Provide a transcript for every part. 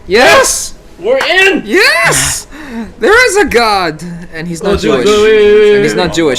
Yes! We're in! Yes! There is a God! And he's not Jewish. Wait. And he's not Jewish.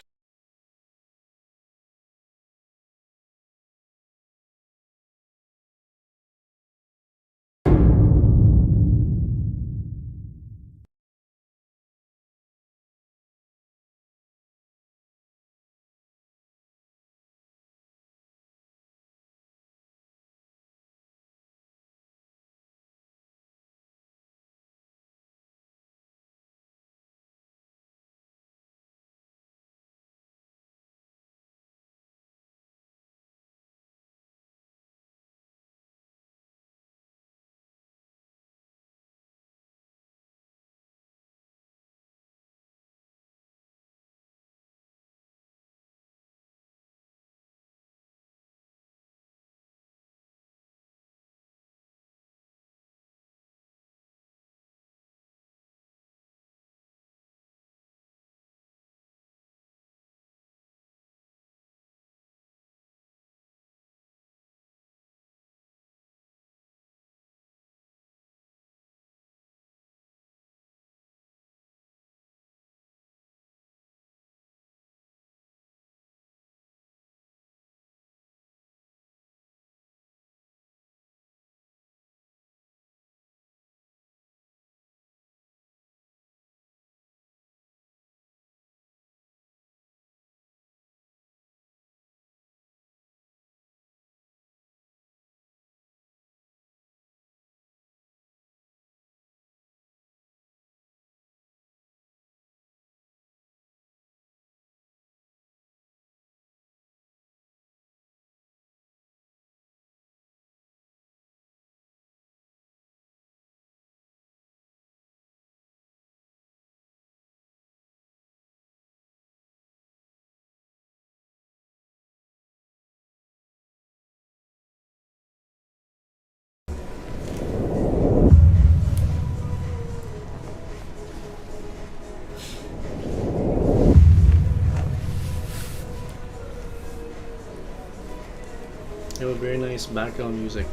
You have a very nice background music.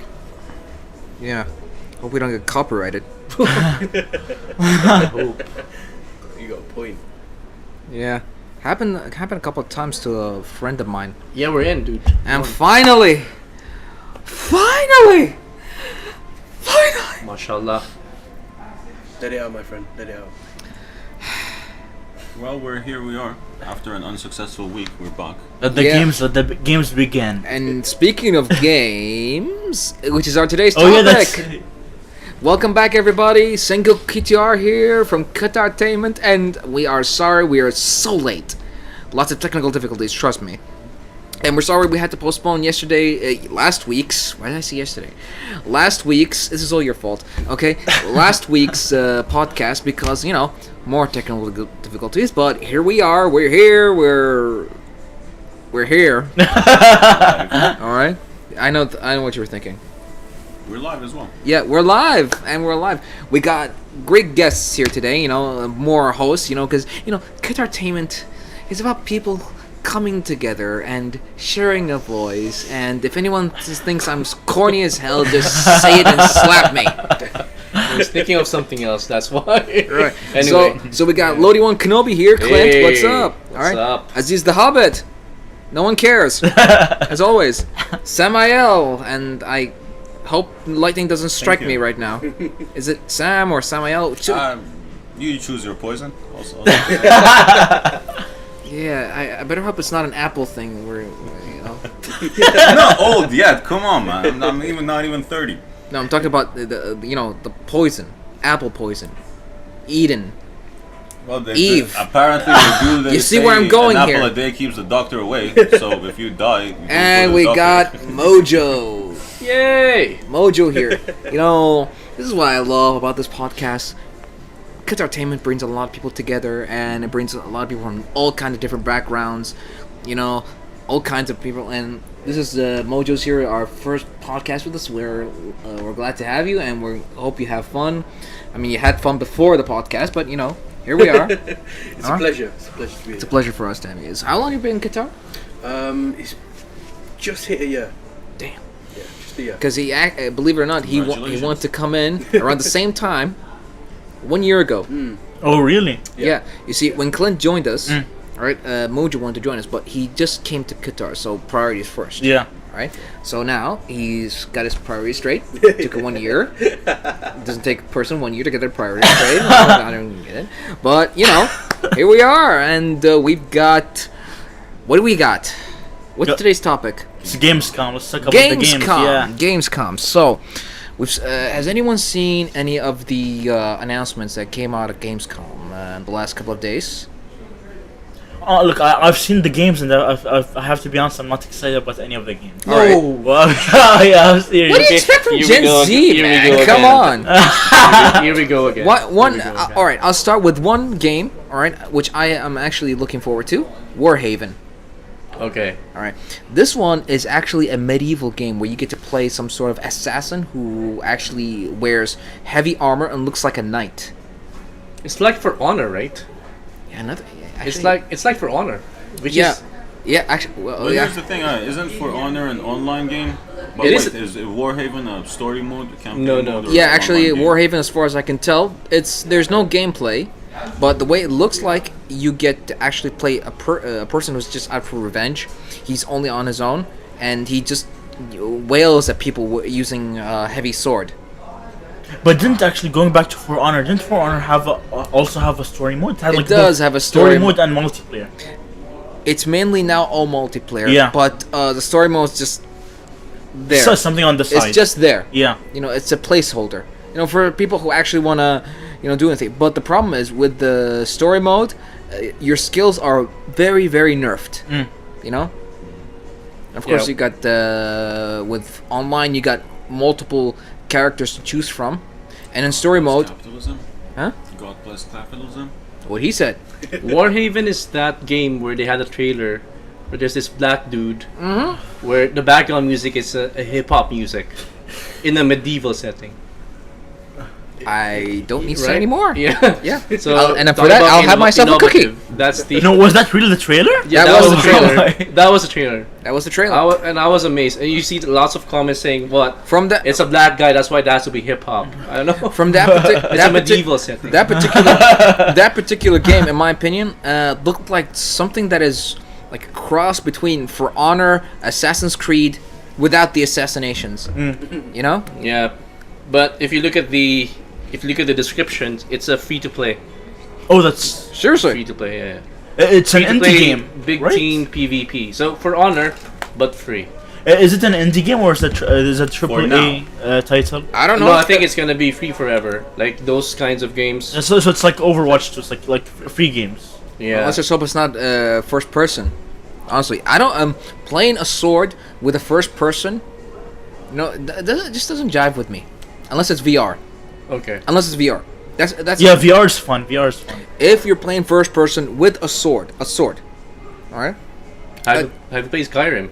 Yeah. Hope we don't get copyrighted. I hope. You got a point. Yeah. Happened a couple of times to a friend of mine. Yeah, we're in, dude. And finally! Mashallah. Let it out, my friend. Let it out. Well, here we are. After an unsuccessful week, we're back. Let the games begin. And speaking of games, which is our today's topic. Oh yeah, that's... Welcome back, everybody. Single KTR here from Qatartainment, and we are sorry we are so late. Lots of technical difficulties, trust me. And we're sorry we had to postpone last week's. Why did I say yesterday? Last week's. This is all your fault, okay? Last week's podcast because more technical difficulties. But here we are. We're here. We're here. All right. I know what you were thinking. We're live as well. Yeah, we're live, and we're live. We got great guests here today, more hosts, because, Qatartainment is about people coming together and sharing a voice, and if anyone thinks I'm corny as hell, just say it and slap me. I was thinking of something else, that's why. Right. Anyway. So we got Lodi One Kenobi here. Clint, Hey, what's up? what's up? Aziz the Hobbit. No one cares. As always. Samael, and I hope lightning doesn't strike me right now. Is it Sam or Samael? You choose your poison. Also. Yeah, I better hope it's not an Apple thing where, I'm not old yet. Come on, man. I'm not even 30. No, I'm talking about the poison. Apple poison. Eden. Well, Eve. Apparently, they do. You see where I'm going an here. apple a day keeps the doctor away. So if you die, you And go to we the got doctor. Mojo. Yay! Mojo here. This is what I love about this podcast. Qatartainment brings a lot of people together, and it brings a lot of people from all kinds of different backgrounds, all kinds of people. And this is Mojo's here, our first podcast with us. We're glad to have you, and we hope you have fun. I mean, you had fun before the podcast, but here we are. It's a pleasure. It's a pleasure to be here. It's a pleasure for us to have you. How long have you been in Qatar? It's just hit a year. Damn. Yeah, just Yeah. Because believe it or not, he wanted to come in around the same time 1 year ago. Oh, really? Yeah. You see, when Clint joined us, all right, Mojo wanted to join us, but he just came to Qatar, so priorities first. Yeah. Right. So now he's got his priorities straight. Took 1 year. It doesn't take a person 1 year to get their priorities straight. I don't get it. But you know, here we are, and we've got. What do we got? What's today's topic? It's Gamescom. Let's talk about the games. Yeah. Gamescom. So, has anyone seen any of the announcements that came out of Gamescom in the last couple of days? Oh, look, I've seen the games, and I have to be honest, I'm not excited about any of the games. All right. Well, yeah, I'm serious. What do you expect from Here we Gen go Z, again. man? Here we go Come again. on. Here we go again. All right, I'll start with one game. All right, which I am actually looking forward to. Warhaven. Okay. All right, this one is actually a medieval game where you get to play some sort of assassin who actually wears heavy armor and looks like a knight. It's like For Honor, right? Yeah, another. It's like For Honor, which yeah, is yeah. Actually, well, But yeah. here's the thing, isn't For Honor an online game? But It wait, is- is Warhaven a story mode, campaign No. mode, or Yeah, an actually, online game? Warhaven, as far as I can tell, there's no gameplay, but the way it looks like, you get to actually play a person who's just out for revenge. He's only on his own, and he just wails at people using a heavy sword. But didn't actually, going back to For Honor, didn't For Honor also have a story mode? It, had, It does have a story mode and multiplayer. It's mainly now all multiplayer, Yeah. but the story mode's just there. So something on the side. It's just there. Yeah. You know, it's a placeholder. You know, for people who actually want to, do anything. But the problem is with the story mode, your skills are very, very nerfed. You know. Of course, you got with online, you got multiple characters to choose from, and in story mode, Capitalism? huh? God bless capitalism? What he said. Warhaven is that game where they had a trailer where there's this black dude where the background music is a hip hop music in a medieval setting. I don't need to say Right? anymore. Yeah. Yeah. So And for talk that, about I'll have myself a cookie. innovative. That's the No, was that really the trailer? yeah, That that was was the the trailer. That was the trailer. That was the trailer. And I was amazed. And you see lots of comments saying, "What? From that, It's a black guy. That's why it has to be hip hop." I don't know. from that, It's a medieval setting. that particular game, in my opinion, looked like something that is like a cross between For Honor, Assassin's Creed, without the assassinations. You know? Yeah, but if you look at the descriptions, it's a free to play. Oh, that's Seriously. Free to play. Yeah. it's an Free to indie play, game, big right? team PvP. So For Honor, but free. Is it an indie game or is it a triple A title? I don't know. No, I think it's gonna be free forever. Like those kinds of games. So it's like Overwatch, just like free games. Yeah. Let's just hope it's not first person. Honestly, I don't. Playing a sword with a first person, it just doesn't jive with me, unless it's VR. Okay. Unless it's VR. That's Yeah, VR's fun. VR's fun. If you're playing first person with a sword, all right. Have you played Skyrim?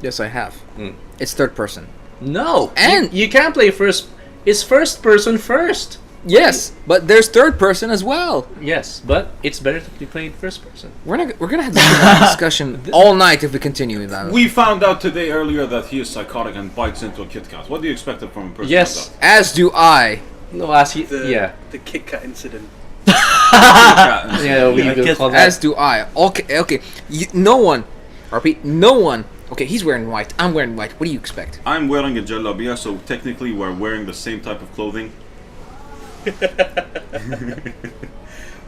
Yes, I have. Mm. It's third person. No. And- you can't play first. It's first person first. Yes, but there's third person as well. Yes, but it's better to be played first person. We're gonna have this discussion all night if we continue with that. We found out today earlier that he is psychotic and bites into a Kit Kat. What do you expect from a person Yes. like that? As do I. No, as he, The yeah, Kit Kat incident. yeah, we Yeah, will get- call that. As do I. Okay. No one. Repeat. No one. Okay, he's wearing white. I'm wearing white. What do you expect? I'm wearing a jalabiya, so technically we're wearing the same type of clothing.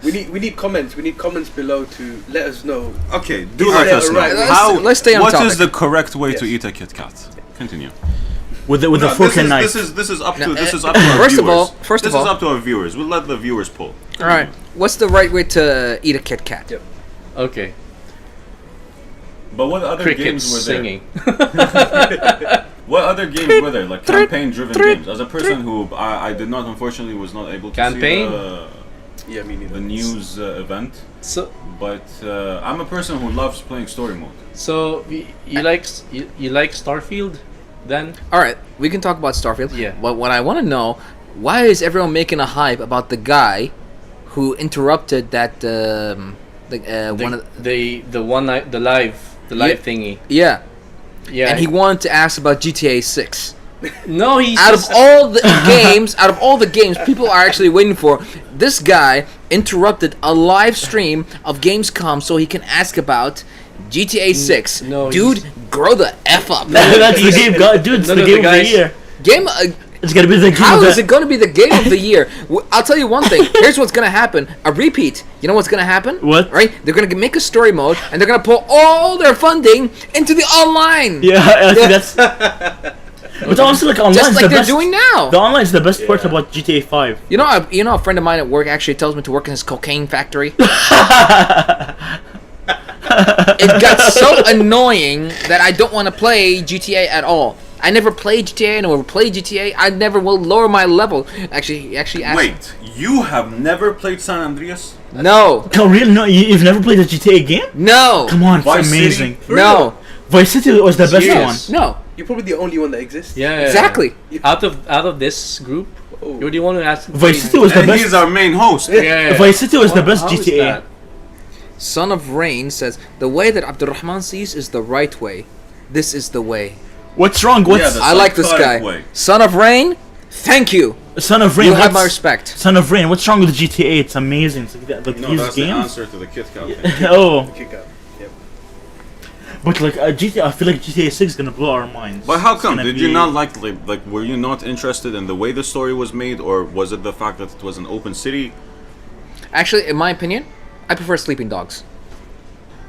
We need comments. We need comments below to let us know. Okay, do Is let there us a know. right way? Let's stay on What topic. is the correct way to Yes. eat a Kit Kat? Continue. With the No, fork and knife. This is up to No, this is up to our first of viewers. all- first of this all- is up to our viewers. We'll let the viewers pull. All right. What's the right way to eat a Kit Kat? Yep. Okay, But what other crickets games were there? singing. What other games were there? Like campaign-driven games. As a person who I did not, unfortunately, was not able to Campaign? see Yeah, me neither. the news event. So, But I'm a person who loves playing story mode. you like you like Starfield, then? All right. We can talk about Starfield. Yeah. But what I want to know, why is everyone making a hype about the guy who interrupted that one of The live Yeah. thingy. yeah. Yeah. And he wanted to ask about GTA 6. No, he's Out of just- all the games people are actually waiting for, this guy interrupted a live stream of Gamescom so he can ask about GTA 6. no, Dude, grow the F up. That's the game, dude. It's No, the no, game the of the guys- year. Game. It's gonna be the game How of the is it going to be the game of the year? I'll tell you one thing. Here's what's going to happen. A repeat. You know what's going to happen? What? Right? They're going to make a story mode, and they're going to pull all their funding into the online. Yeah, I think that's. But also, like online Just is like the they're best. doing now. The online is the best part about GTA 5. You know, a friend of mine at work actually tells me to work in his cocaine factory. It got so annoying that I don't want to play GTA at all. I never played GTA. I never played GTA. I never will lower my level. Actually, he actually asked. Wait, you have never played San Andreas? No. Oh, really? No, you've never played a GTA game? No. Come on, it's Vice City? amazing. No. Vice City was the best Serious? one. No. You're probably the only one that exists. Yeah, Exactly. Out of this group, Oh. you're the one who asked. Vice City was the And best. he's our main host. Yeah. Vice City was the How- best how is GTA. that? Son of Rain says the way that Abdurrahman sees is the right way. This is the way. What's wrong? What's Yeah, the I like this psychotic guy. way. Son of Rain, thank you. Son of Rain? You have what's- my respect. Son of Rain. What's wrong with GTA? It's amazing. It's like No, these that's the games. answer to the Kit Kat. Oh, Kick out. Yep. but like GTA, I feel like GTA 6 is gonna blow our minds. But how It's come? gonna Did you be- not like were you not interested in the way the story was made, or was it the fact that it was an open city? Actually, in my opinion, I prefer Sleeping Dogs.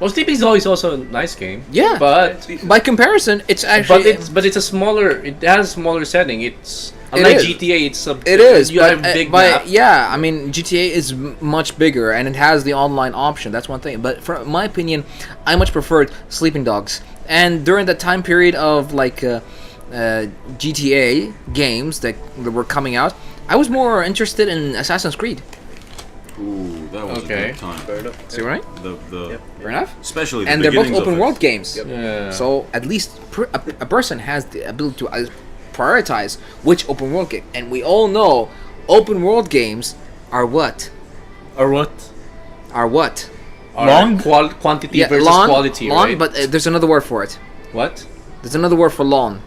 Well, Sleeping Dogs is also a nice game. Yeah. But By comparison, it's actually but it's a smaller. It has a smaller setting. It's unlike is. GTA. It's a. It is, You but, have big but map. yeah, I mean GTA is much bigger and it has the online option. That's one thing. But for my opinion, I much preferred Sleeping Dogs. And during that time period of like GTA games that were coming out, I was more interested in Assassin's Creed. Ooh, that was Okay. a good time. Fair enough. See right? The Yep. Fair enough. especially the And they're both beginnings of open it. world games. Yep. Yeah. So at least a person has the ability to prioritize which open world game. And we all know open world games are what? Or what? Are what? Long? Quantity versus quality, long, right? but there's another word for it. What? There's another word for long.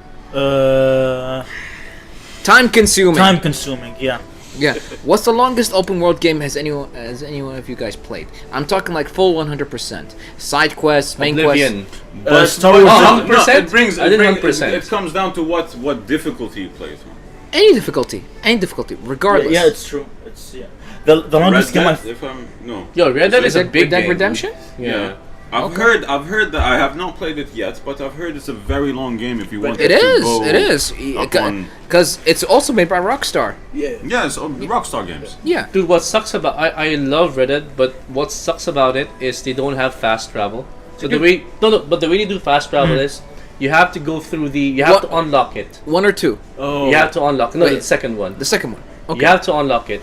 Time consuming. Time consuming. Yeah. Yeah. What's the longest open world game has anyone of you guys played? I'm talking like full 100%. Side quests, main quests. Oblivion. But Star Wars. Oh, no, 100%? it brings. I It, did brings 100%. it comes down to what difficulty you play it on. Any difficulty, regardless. Yeah, it's true. It's yeah. The longest game Red I've Dead, if I'm no. Yo, Red Dead is a Red big Dead game. Redemption? Yeah. I've heard that I have not played it yet, but I've heard it's a very long game if you want It to is. go It is. up on- Because it's also made by Rockstar. Yeah. Yeah, it's Rockstar games. Yeah. Dude, what sucks about I love Red Dead, but what sucks about it is they don't have fast travel. So the way but the way they do fast travel is you have to go through you have What- to unlock it. One or two. oh You have to unlock Wait. the second one. The second one. Okay. You have to unlock it.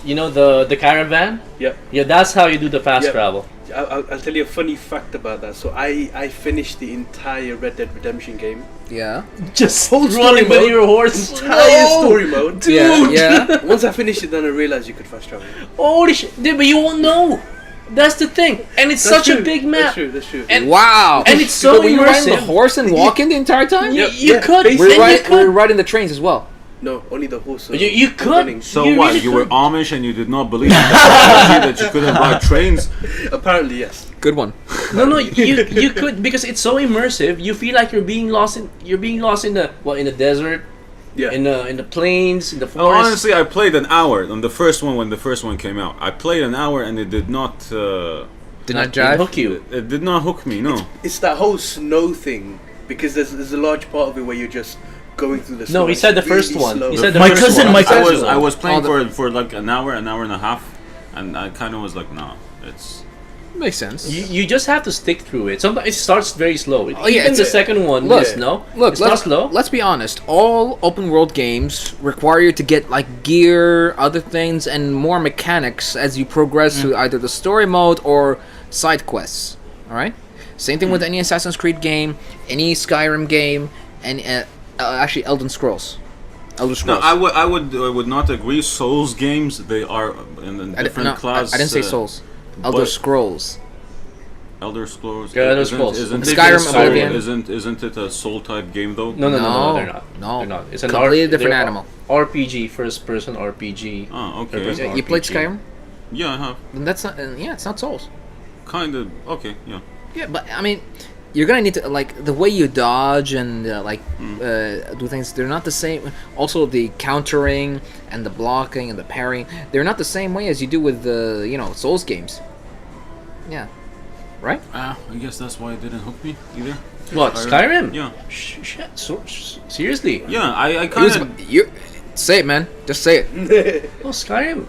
You know the caravan? Yep. Yeah, that's how you do the fast Yep. travel. I'll tell you a funny fact about that. So I finished the entire Red Dead Redemption game. Yeah. Just Whole story running with mode. your horse. Entire No! story mode. Yeah. Yeah. Once I finished it, then I realized you could fast travel. Holy shit. Dude, but you won't know. That's the thing. And it's That's such a true, big That's map. true. That's true. And- Wow. And it's so But were you riding the immersive. horse and walking the entire time? You, Yep. you Yeah, could. basically. And you We're could. riding the trains as well. no, only the horse. You could. running. So You what? really You were could. Amish and you did not believe in technology that you couldn't ride trains? Apparently, yes. Good one. No, you could because it's so immersive. You feel like you're being lost in in the desert, Yeah. in the plains, in the No, forest. honestly, I played an hour on the first one when the first one came out. I played an hour and it did not. Did not Didn't jive. hook you. It did not hook me. No. It's that whole snow thing because there's a large part of it where you're just going through the snow. No, he It's said the first really one. slow. He said the My first cousin- one. my The first cousin- I one. was playing Oh, for like an hour and a half, and I kind of was like, nah, it's. Makes sense. You just have to stick through it. Sometimes it starts very slow. Oh, yeah, Even it's the a- second one, Look, yes, no. Look, it starts let's, slow. let's be honest. All open world games require you to get like gear, other things, and more mechanics as you progress through either the story mode or side quests. All right. Same thing with any Assassin's Creed game, any Skyrim game, and actually Elder Scrolls. No, I would not agree. Souls games, they are in a different class. I didn't say Souls. Elder but- Scrolls. Elder Scrolls. Yeah, Elder Scrolls. Skyrim, Oblivion. Isn't it a soul type game though? No, they're not. No. They're not. It's an Completely different they're animal. RPG, first person RPG. Oh, okay. Third-person You played RPG. Skyrim? Yeah, I have. Then that's not. Yeah, it's not Souls. Kind of. Okay, yeah. Yeah, but I mean, you're gonna need to like the way you dodge and do things. They're not the same. Also, the countering and the blocking and the parrying. They're not the same way as you do with the Souls games. Yeah, right. I guess that's why it didn't hook me either. What, Skyrim? Yeah. Shit. Seriously? Yeah, I kind of. You say it, man. Just say it. Well, Skyrim,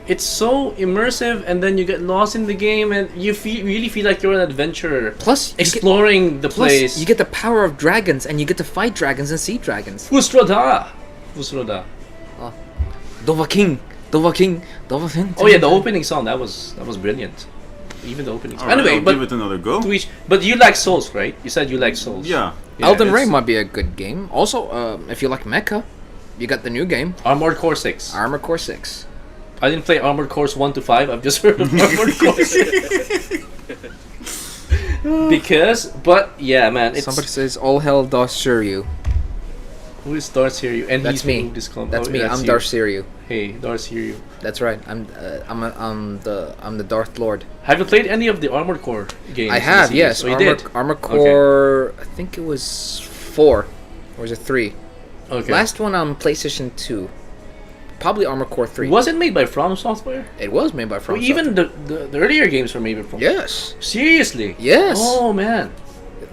it's so immersive, and then you get lost in the game, and you really feel like you're an adventurer. Plus, exploring the place. You get the power of dragons, and you get to fight dragons and see dragons. Fusroda. Dovahkiin. Oh yeah, the opening song that was brilliant. Even the opening song. Alright, Anyway, I'll but give it another go. but you like Souls, right? You said you like Souls. Yeah. Elden Ring it's- might be a good game. Also, if you like mecha, you got the new game, Armored Core 6. Armored Core 6. I didn't play Armored Cores 1 to 5. I've just heard of Armored Core 6. But yeah, man, it's Somebody says, "All hell Darth Shiryu." who is Darth Shiryu? And That's he's me. who this com- That's oh, me. yeah, I'm you. Darth Shiryu. Hey, Darth Shiryu. That's right. I'm the Darth Lord. Have you played any of the Armored Core games? I in the have, series? yes. Oh, you did? Armored Core. I think it was 4, or was it 3? Okay. Last one on PlayStation 2. Probably Armored Core 3. Was it made by From Software? It was made by From Well, even the earlier games were made by From. Yes. Seriously? Yes. Oh man.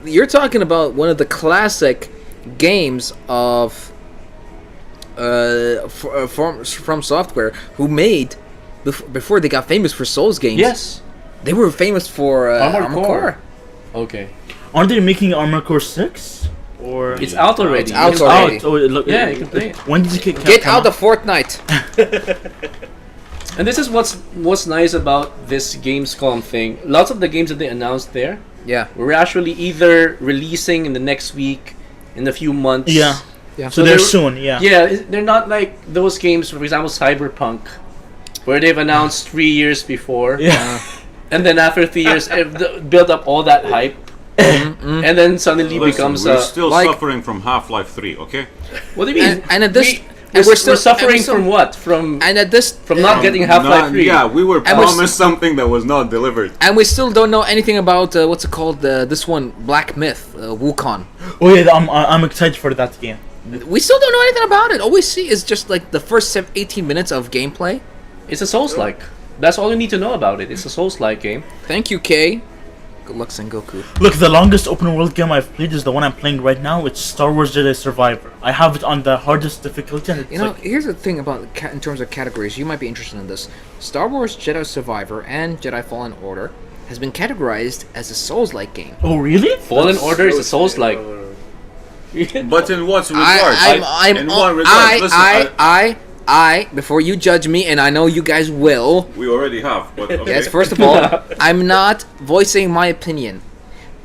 You're talking about one of the classic games of from Software, who made before they got famous for Souls games. Yes. They were famous for Armored Core. Okay. Aren't they making Armored Core 6? Or It's out already. It's out You can already. play Oh, look, Yeah, you can play it. When did it Get out of Fortnite. And this is what's nice about this Gamescom thing. Lots of the games that they announced there Yeah. were actually either releasing in the next week, in a few months. Yeah. Yeah. So So they're they were- soon, yeah. Yeah, they're not like those games, for example, Cyberpunk, where they've announced 3 years before, Yeah. and then after 3 years, build up all that hype, and then suddenly Listen, becomes we're still like- suffering from Half-Life 3, okay? What do you mean? And at this- we're, we're still- suffering and we're still- from what? From And at this not getting Half-Life 3. Yeah, we were And we're s- promised something that was not delivered. And we still don't know anything about what's it called? This one, Black Myth, Wukong. Oh yeah, I'm excited for that game. We still don't know anything about it. All we see is just like the first 18 minutes of gameplay. It's a Souls-like. That's all you need to know about it. It's a Souls-like game. Thank you, Kay. Good luck, Sengoku. Look, the longest open world game I've played is the one I'm playing right now. It's Star Wars Jedi Survivor. I have it on the hardest difficulty, and it's You know, like, here's the thing about in terms of categories. You might be interested in this. Star Wars Jedi Survivor and Jedi Fallen Order has been categorized as a Souls-like game. oh really? Fallen Order is a Souls-like. But in what regard? In what regard? Listen, before you judge me, and I know you guys will. we already have. But okay. Yes, first of all, I'm not voicing my opinion.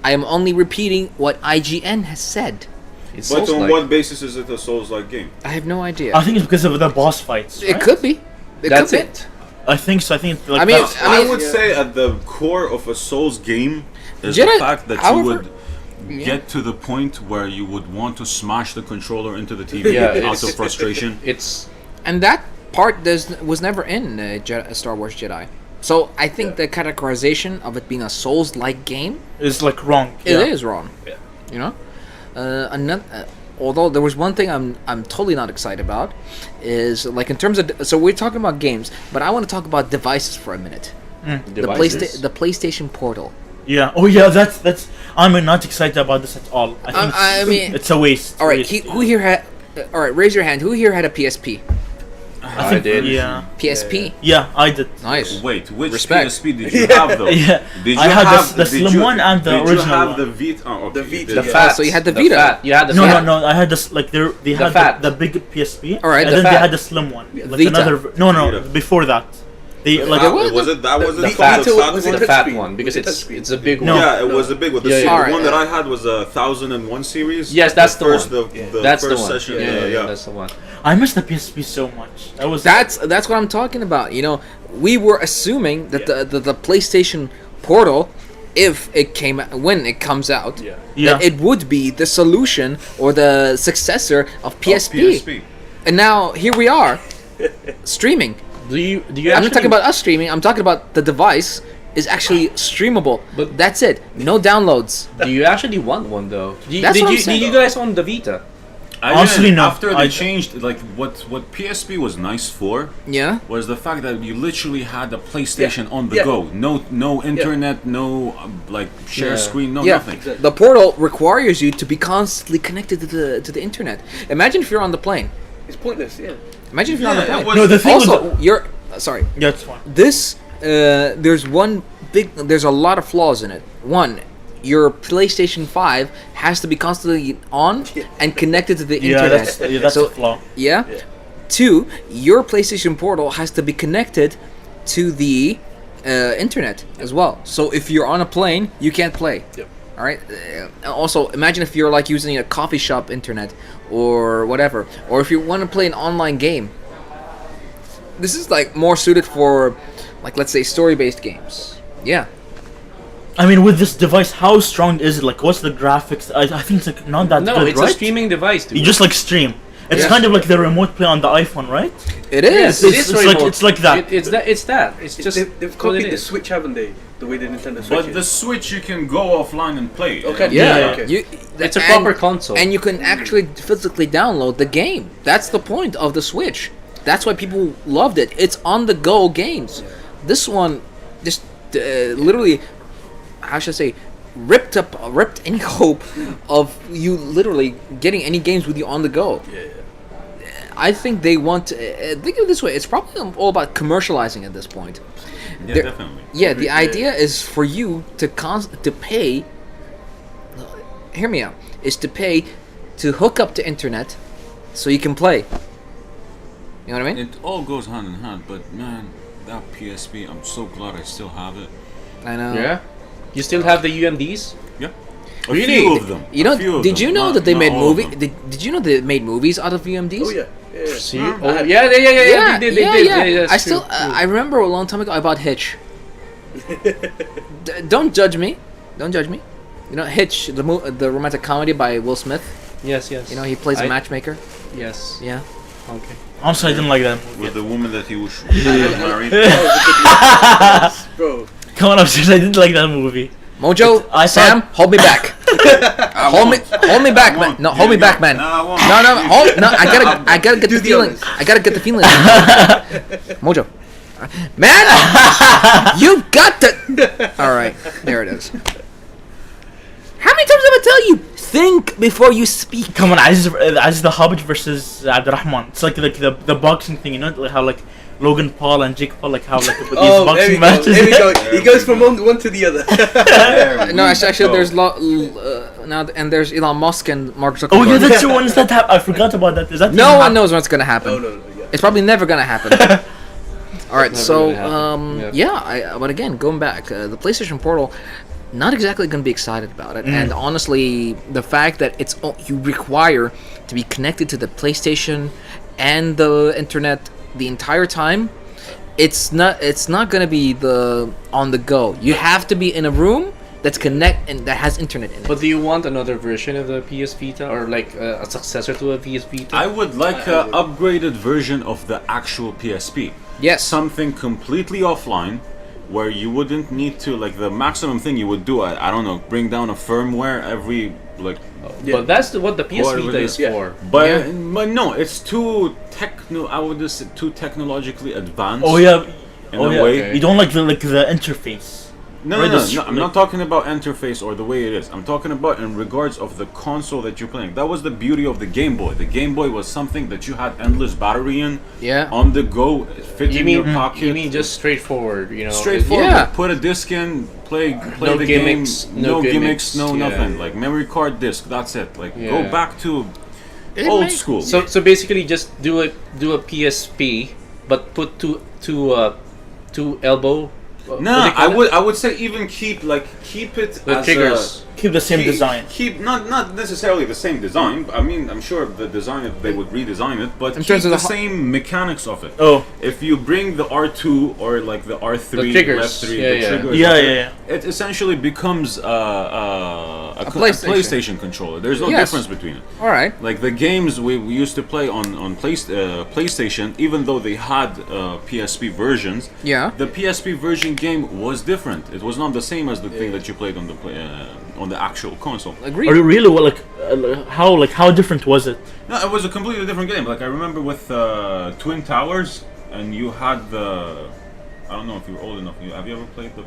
I am only repeating what IGN has said. It's But on Souls-like. what basis is it a Souls-like game? I have no idea. I think it's because of the boss fights. It right? could be. That's could be. it. I think so. I think it's like I mean, that's- I would say at the core of a Souls game is Jedi- the fact that however- you would get to the point where you would want to smash the controller into the TV Yeah, out it's- of frustration. It's And that part was never in Star Wars Jedi. So I think the categorization of it being a Souls-like game, it's like wrong. it yeah. is wrong. You know, although there was one thing I'm totally not excited about is like in terms of so we're talking about games, but I want to talk about devices for a minute. devices. The PlayStation Portal. Yeah. Oh yeah. That's. I'm not excited about this at all. I think I mean, it's a waste. all right. Waste. Who here had? All right, raise your hand. Who here had a PSP? I think, did. Yeah. PSP. Yeah, I did. Nice. Wait, which Respect. PSP did you have though? Yeah. Did you I had have the slim one and the did original you have one. the Vita? Oh, okay. The you Vita, did. The yeah. fat. So you had the The Vita. fat. You had the No, fat. no, no. I had this like they had fat. the big PSP. All right, and the then fat. they had the slim one. Like Vita. another. No, Vita. before that. They like That was was it. That was The it. fat, Vita was the it fat touchscreen? one because Was it it's touchscreen? it's a big No. one. Yeah, it was a big one. The Yeah, yeah. Alright, one that I had was a 1001 series. Yes, that's the first, one. The That's the first one. session. Yeah, that's the one. I miss the PSP so much. That was That's what I'm talking about. You know, we were assuming that the PlayStation Portal when it comes out, Yeah. Yeah. that it would be the solution or the successor of PSP. PSP. And now here we are, streaming. Do you I'm actually, not talking about us streaming. I'm talking about the device is actually streamable. But- That's it. No downloads. Do you actually want one though? That's what I'm saying. Did you guys own the Vita? Honestly, didn't. no. After they I- changed, like what PSP was nice for Yeah. was the fact that you literally had a PlayStation Yeah. on the Yeah. go. No internet, no like share Yeah. screen, no Yeah. nothing. The portal requires you to be constantly connected to the internet. Imagine if you're on the plane. It's pointless. Yeah. Imagine if you're on the Yeah, plane. it was- No, the thing Also, was you're sorry. yeah, it's fine. This there's a lot of flaws in it. One, your PlayStation 5 has to be constantly on and connected to the Yeah, internet. that's So, a flaw. yeah. Yeah. Two, your PlayStation Portal has to be connected to the internet as well. So if you're on a plane, you can't play. Yep. All right. Also, imagine if you're like using a coffee shop internet or whatever, or if you want to play an online game. This is like more suited for, like, let's say, story-based games. Yeah. I mean, with this device, how strong is it? Like, what's the graphics? I think it's like not that No, good, it's right? a streaming device, dude. You just like stream. It's Yeah. kind of like the remote play on the iPhone, right? It Yes, is. it It's is like- remote. it's like that. It's that. It's that. It's just They've what copied it the is. Switch, haven't they? The way the Nintendo Switch But is. the Switch, you can go offline and play. Okay. Yeah. Yeah, okay. You, It's a and- proper console. And you can actually physically download the game. That's the point of the Switch. That's why people loved it. It's on the go games. This one just literally, how should I say, ripped any hope of you literally getting any games with you on the go. Yeah. I think they want to, think of it this way, it's probably all about commercializing at this point. Yeah, There- definitely. Yeah, the Yeah. idea is for you to pay. Hear me out. Is to pay to hook up to internet, so you can play. You know what I mean? It all goes hand in hand, but man, that PSP, I'm so glad I still have it. I know. Yeah. You still have the UMDs? Yeah. A Really? few of them. You A know? few of Did them, you know not- that they not made all of movie? them. Did you know they made movies out of VMDs? Oh yeah. Yeah. See? I Oh, had- yeah. Yeah, They yeah, did. yeah. That's I still, true. I remember a long time ago I bought Hitch. Don't judge me. Don't judge me. You know Hitch, the romantic comedy by Will Smith. Yes. Yes. You know he plays a I- matchmaker. Yes. Yeah. Okay. Honestly, I didn't like that movie. With the woman that he was married. Bro. Come on, upstairs. I didn't like that movie. Mojo, I Sam, thought- hold me back. I hold me won't. back, I man. won't. No, Here hold me you back, go. man. No, I won't. No, I gotta get the Do the feeling. honors. I gotta get the feeling. Mojo, man, you got to. All right, there it is. How many times have I tell you? Think before you speak. Come on, Aziz the Hobbit versus Abdurrahman. It's like the boxing thing, you know, like how like Logan Paul and Jake Paul like how like these Oh, there we boxing go. matches. There we go. There He we goes go. from one to the other. There No, we actually, go. there's now, and there's Elon Musk and Mark Zuckerberg. Oh yeah, that's the ones that have. I forgot about that. Is that No even one hap- knows what's gonna happen. Oh no. Yeah. It's probably never gonna happen. All right, Never so gonna happen. yeah, but again, going back, the PlayStation Portal, not exactly gonna be excited about it, and honestly, the fact that you require to be connected to the PlayStation and the internet the entire time, it's not gonna be the on the go. You have to be in a room that's and that has internet in it. But do you want another version of the PS Vita or like a successor to a PS Vita? I would like I an would. upgraded version of the actual PSP. Yes. Something completely offline where you wouldn't need to, like, the maximum thing you would do, I don't know, bring down a firmware every, like, Yeah. But that's what the PS Or Vita with is it. Yeah. for. but Yeah. but no, it's too I would just say too technologically advanced. Oh yeah. In Oh a yeah. way. Okay. You don't like the interface. No, Right, no, this- no, I'm not talking about interface or the way it is. I'm talking about in regards of the console that you're playing. That was the beauty of the Game Boy. The Game Boy was something that you had endless battery in, Yeah. on the go, it fit You in mean your pocket. you mean just straightforward? You know, straightforward. Yeah. Put a disc in, play No the gimmicks, game. no gimmicks, gimmicks, no yeah. nothing. Like memory card disc. That's it. Like go Yeah. back to It old makes- school. So basically, just do a PSP, but put two elbow. No, I would say even keep it The as triggers. keep the same design. Keep not necessarily the same design. But I mean, I'm sure the design they would redesign it, but In keep terms of the the same mechanics of it. Oh. If you bring the R2 or like the R3, The triggers. left 3, Yeah, the yeah. triggers, Yeah. it essentially becomes a PlayStation controller. There's no Yes. difference between it. All right. Like the games we used to play on PlayStation, even though they had PSP versions, Yeah. the PSP version game was different. It was not the same as the thing that you played on the actual console. Agreed. Are you really how different was it? No, it was a completely different game. Like I remember with Twin Towers, and you had the. I don't know if you're old enough. Have you ever played the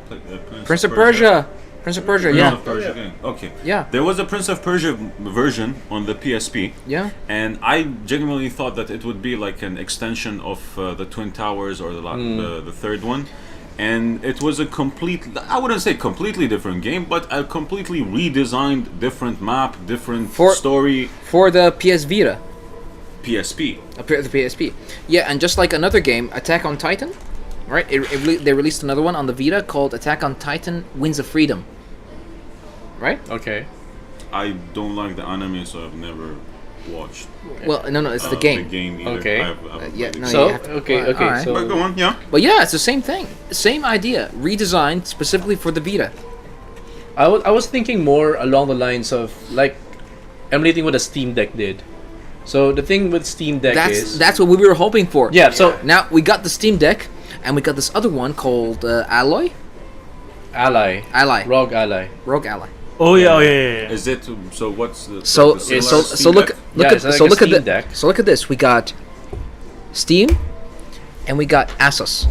Prince of Persia. Prince of Persia. Prince Yeah. of Persia game. Okay. Yeah. There was a Prince of Persia version on the PSP. Yeah. And I genuinely thought that it would be like an extension of the Twin Towers or the third one. And it was I wouldn't say completely different game, but a completely redesigned, different map, different story. For the PS Vita. PSP. The PSP. Yeah, and just like another game, Attack on Titan, right? They released another one on the Vita called Attack on Titan: Winds of Freedom. Right? Okay. I don't like the anime, so I've never watched. Well, no, it's the The game. game either. Okay. I've Yeah, played no, it. So you have to- okay, well, okay. alright. So But go on, yeah. But yeah, it's the same thing. Same idea. Redesigned specifically for the Vita. I was thinking more along the lines of like emulating what a Steam Deck did. So the thing with Steam Deck is That's what we were hoping for. yeah. So Now we got the Steam Deck, and we got this other one called Alloy. Ally, Ally. Rogue Ally. Rogue Ally. Oh yeah. Is it so? What's the So the so similar so Steam look Deck? look Yeah, at it's like so a look at Steam the Deck. so look at this. We got Steam, and we got Asus.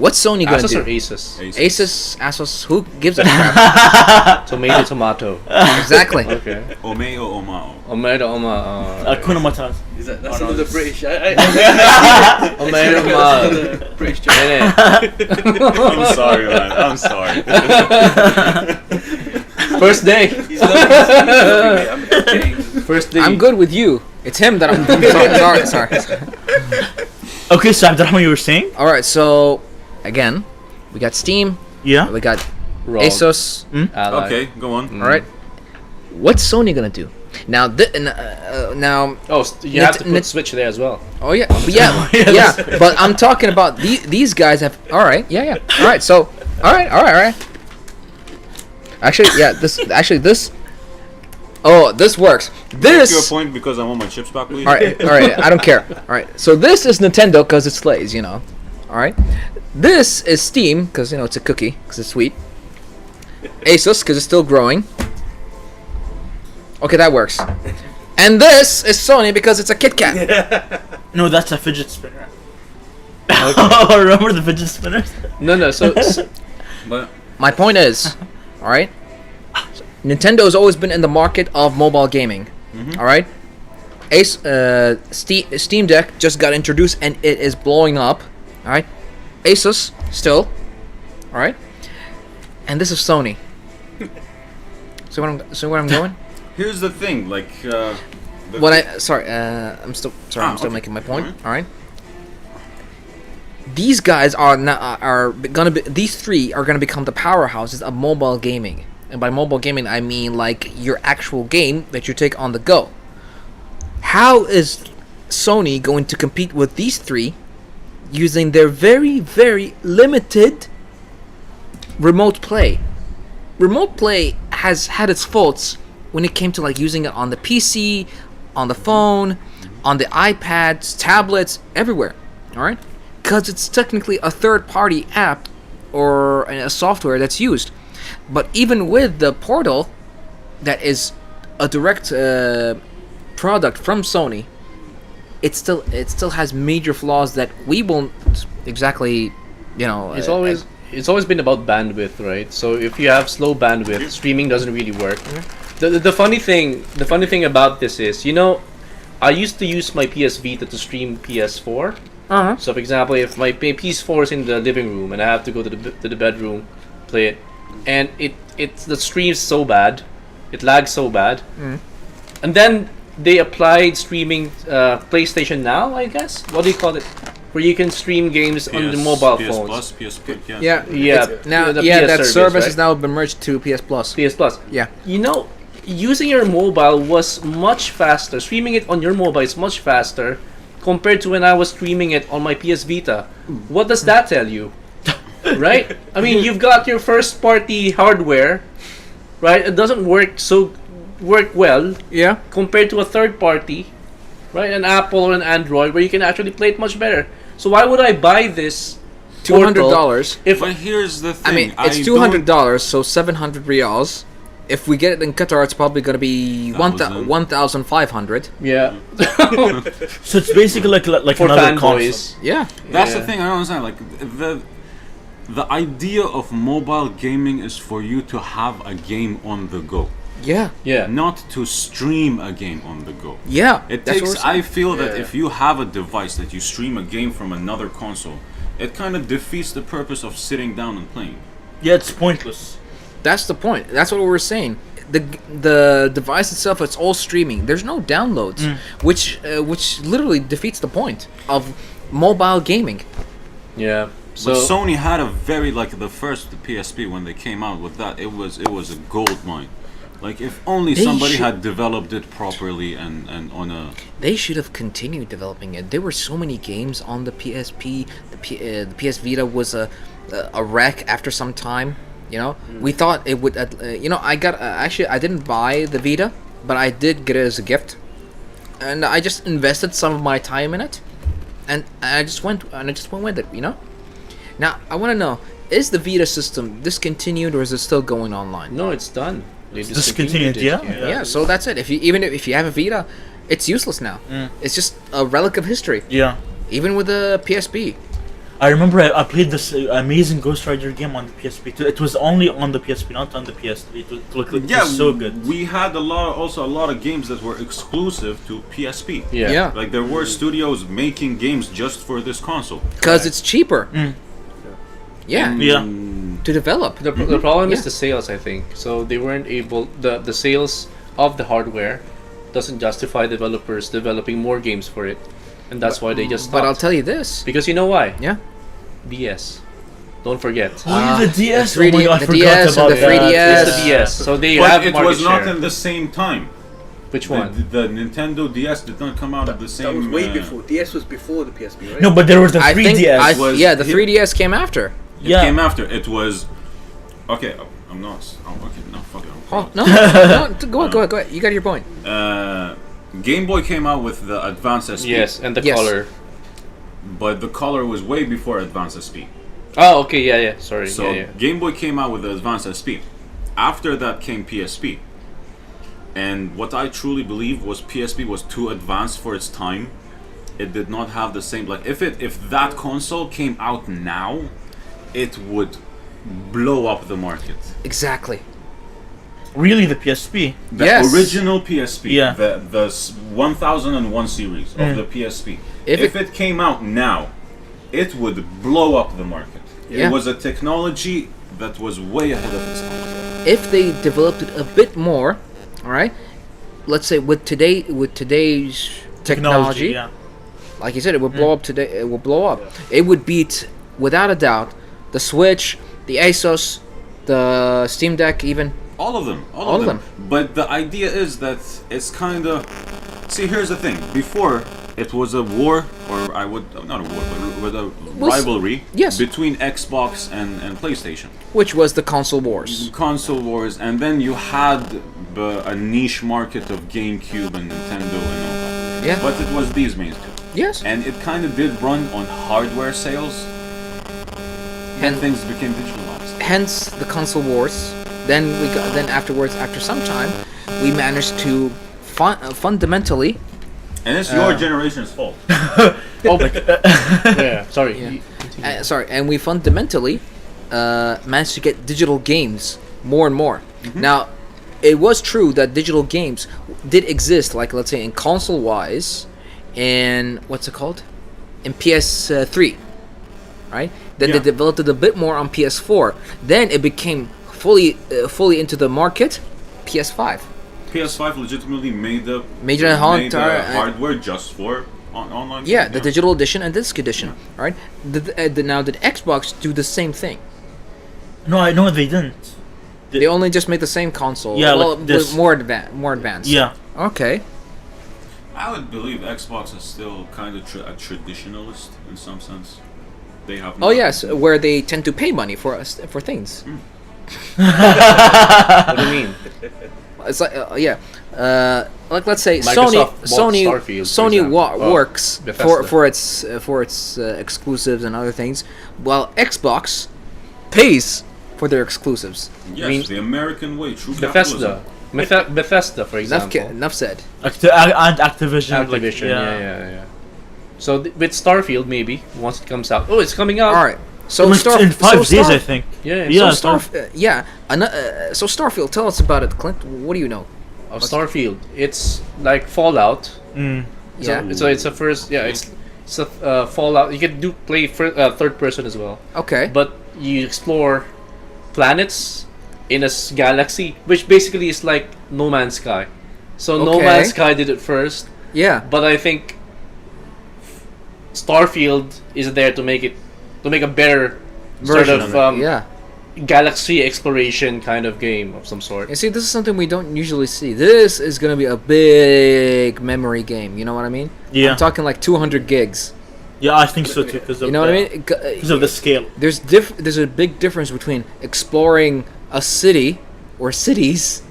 What's Sony gonna Asus do? or Asus? Asus. Who gives a crap? Tomato, tomato. Exactly. Okay. Omeo Omao. Omedo, Oma. Hakuna Matata. That's no, another it's- British. Omedo, Another British joke. I'm sorry, man. I'm sorry. First day. He's loving it. I'm kidding. First day. I'm good with you. It's him that I'm sorry. Okay, so Abdurrahman, you were saying? All right, so again, we got Steam, Yeah. we got Rogue. Asus. Ally. Okay, go on. All right, what's Sony gonna do now? Now, Oh, you have to Nit- put Switch there as well. oh yeah, yeah. But I'm talking about these guys have. All right, yeah. All right, so all right. Actually, yeah. This. Oh, this works. Take your This. point because I want my chips back, please. All right. I don't care. All right. So this is Nintendo because it slays, you know. All right. This is Steam because it's a cookie because it's sweet. Asus because it's still growing. Okay, that works. And this is Sony because it's a Kit Kat. No, that's a fidget spinner. Oh, remember the fidget spinners? No. So But My point is, all right. Nintendo has always been in the market of mobile gaming. All right. Steam Deck just got introduced and it is blowing up. All right. Asus still. All right. And this is Sony. So where I'm going? here's the thing, like. I'm still okay. making my point. Alright. All right. These guys are gonna be. These three are gonna become the powerhouses of mobile gaming. And by mobile gaming, I mean like your actual game that you take on the go. How is Sony going to compete with these three using their very, very limited remote play? Remote play has had its faults when it came to like using it on the PC, on the phone, on the iPads, tablets, everywhere. All right, because it's technically a third-party app or a software that's used. But even with the Portal, that is a direct product from Sony, it still has major flaws that we won't exactly, it's always been about bandwidth, right? So if you have slow bandwidth, streaming doesn't really work. The funny thing about this is, I used to use my PS Vita to stream PS4. Uh-huh. So for example, if my PS4 is in the living room and I have to go to the bedroom, play it, and the stream's so bad, it lags so bad, and then they applied streaming PlayStation Now, I guess. What do you call it? where you can stream games on the mobile PS phones. Plus, PS Plus, yeah. Yeah, Yeah, it's- now the yeah, PS that service right? has now been merged to PS Plus. PS Plus. Yeah. You know, using your mobile was much faster. Streaming it on your mobile is much faster compared to when I was streaming it on my PS Vita. What does that tell you? Right? I mean, you've got your first party hardware, right? It doesn't work well Yeah. compared to a third party, right? An Apple or an Android where you can actually play it much better. So why would I buy this $200. if But here's the thing. I mean, it's don't- $200, so 700 riyals. If we get it in Qatar, it's probably going to be 1,500. yeah So it's basically like for another console. fanboys. Yeah. That's Yeah. the thing I don't understand. Like the idea of mobile gaming is for you to have a game on the go, Yeah. Yeah. not to stream a game on the go. Yeah. It that's what takes. we're I feel that Yeah. if you have a device that you stream a game from another console, it kind of defeats the purpose of sitting down and playing. Yeah, it's pointless. That's the point. That's what we were saying. The device itself, it's all streaming. There's no downloads, which literally defeats the point of mobile gaming. Yeah. So But Sony had a very the first PSP when they came out with that. It was a gold mine. Like if only They somebody should- had developed it properly and on a. They should have continued developing it. There were so many games on the PSP. The PS Vita was a wreck after some time. You know, we thought it would. I got actually I didn't buy the Vita, but I did get it as a gift, and I just invested some of my time in it, and I just went with it. You know. Now I want to know: is the Vita system discontinued or is it still going online? no, it's done. They discontinued, discontinued it, yeah. Yeah, so that's it. If you have a Vita, it's useless now. It's just a relic of history. Yeah. Even with the PSP. I remember I played this amazing Ghost Rider game on the PSP. It was only on the PSP, not on the PS3. It was so good. We had a lot of games that were exclusive to PSP. Yeah. Like there were studios making games just for this console. Because it's cheaper. Yeah, Yeah. to develop. The problem is Yeah. the sales, I think. So they weren't able. The sales of the hardware doesn't justify developers developing more games for it, and that's why they just stopped. But I'll tell you this. Because you know why? Yeah. DS. Don't forget. Oh, yeah, the DS. the 3D oh my God, I the forgot DS and about the that. 3DS. It's the DS. So they But have it market was not share. in the same time. Which one? The Nintendo DS did not come out at the same. That was way before. DS was before the PSP, right? No, but there was the I 3DS. think was- the 3DS came after. It Yeah. came after. It was. Okay, I'm not. Oh, okay, no, fuck it. Oh no, no, go ahead. You got your point. Game Boy came out with the Advance SP. Yes, and the Yes. color. But the color was way before Advance SP. Oh, okay, yeah. Sorry, So yeah. Game Boy came out with the Advance SP. After that came PSP. And what I truly believe was PSP was too advanced for its time. It did not have the same if that console came out now, it would blow up the market. Exactly. Really, the PSP. The Yes. original PSP, Yeah. the 1001 series of the PSP. If If it- it came out now, it would blow up the market. Yeah. It was a technology that was way ahead of its time. If they developed it a bit more, all right. Let's say with today's technology, Yeah. like you said, it would blow up today. It will blow up. It would beat, without a doubt, the Switch, the Asus, the Steam Deck, even. All of them. All of them. But the idea is that it's kind of. See, here's the thing. Before, it was a war, or not a war, but a Was- rivalry yes. between Xbox and PlayStation. Which was the console wars. Console wars, and then you had a niche market of GameCube and Nintendo and all that. Yeah. But it was these main two. Yes. And it kind of did run on hardware sales, and And- things became digitalized. Hence the console wars. Then afterwards, after some time, we managed to fundamentally. And it's your generation's fault. Oh, yeah. Sorry. Yeah. And we fundamentally managed to get digital games more and more. Now, it was true that digital games did exist, like let's say in console wise, in what's it called, in PS3, right? Then they Yeah. developed it a bit more on PS4. Then it became fully into the market, PS5. PS5 legitimately made the Made it hardware hardware just for online. Yeah, game, the digital edition and disc edition. Right? Now, did Xbox do the same thing? No, I know they didn't. They only just made the same console. Yeah, well, like this. more advanced. Yeah. Okay. I would believe Xbox is still kind of a traditionalist in some sense. They have. Oh yes, where they tend to pay money for things. What do you mean? It's like like let's say Microsoft bought Sony Starfield, for example. works Bethesda. for its exclusives and other things, while Xbox pays for their exclusives. Yes, I mean, the American way, true capitalism. Bethesda, for example. Enough said. And Activision. Activision, yeah. So with Starfield, maybe once it comes out. Oh, it's coming out. All right. So In 5 days, I think. Yeah. So Starfield, tell us about it, Clint. What do you know? Of Starfield, it's like Fallout. Yeah. So it's a first. Yeah, it's a Fallout. You can play third person as well. Okay. But you explore planets in a galaxy, which basically is like No Man's Sky. So No Okay. Man's Sky did it first, Yeah. but I think Starfield is there to make a better Version sort of of it. Yeah. galaxy exploration kind of game of some sort. You see, this is something we don't usually see. This is gonna be a big memory game. You know what I mean? Yeah. I'm talking like 200 gigs. Yeah, I think so too. Because You know what I mean? Because of the scale. There's a big difference between exploring a city or cities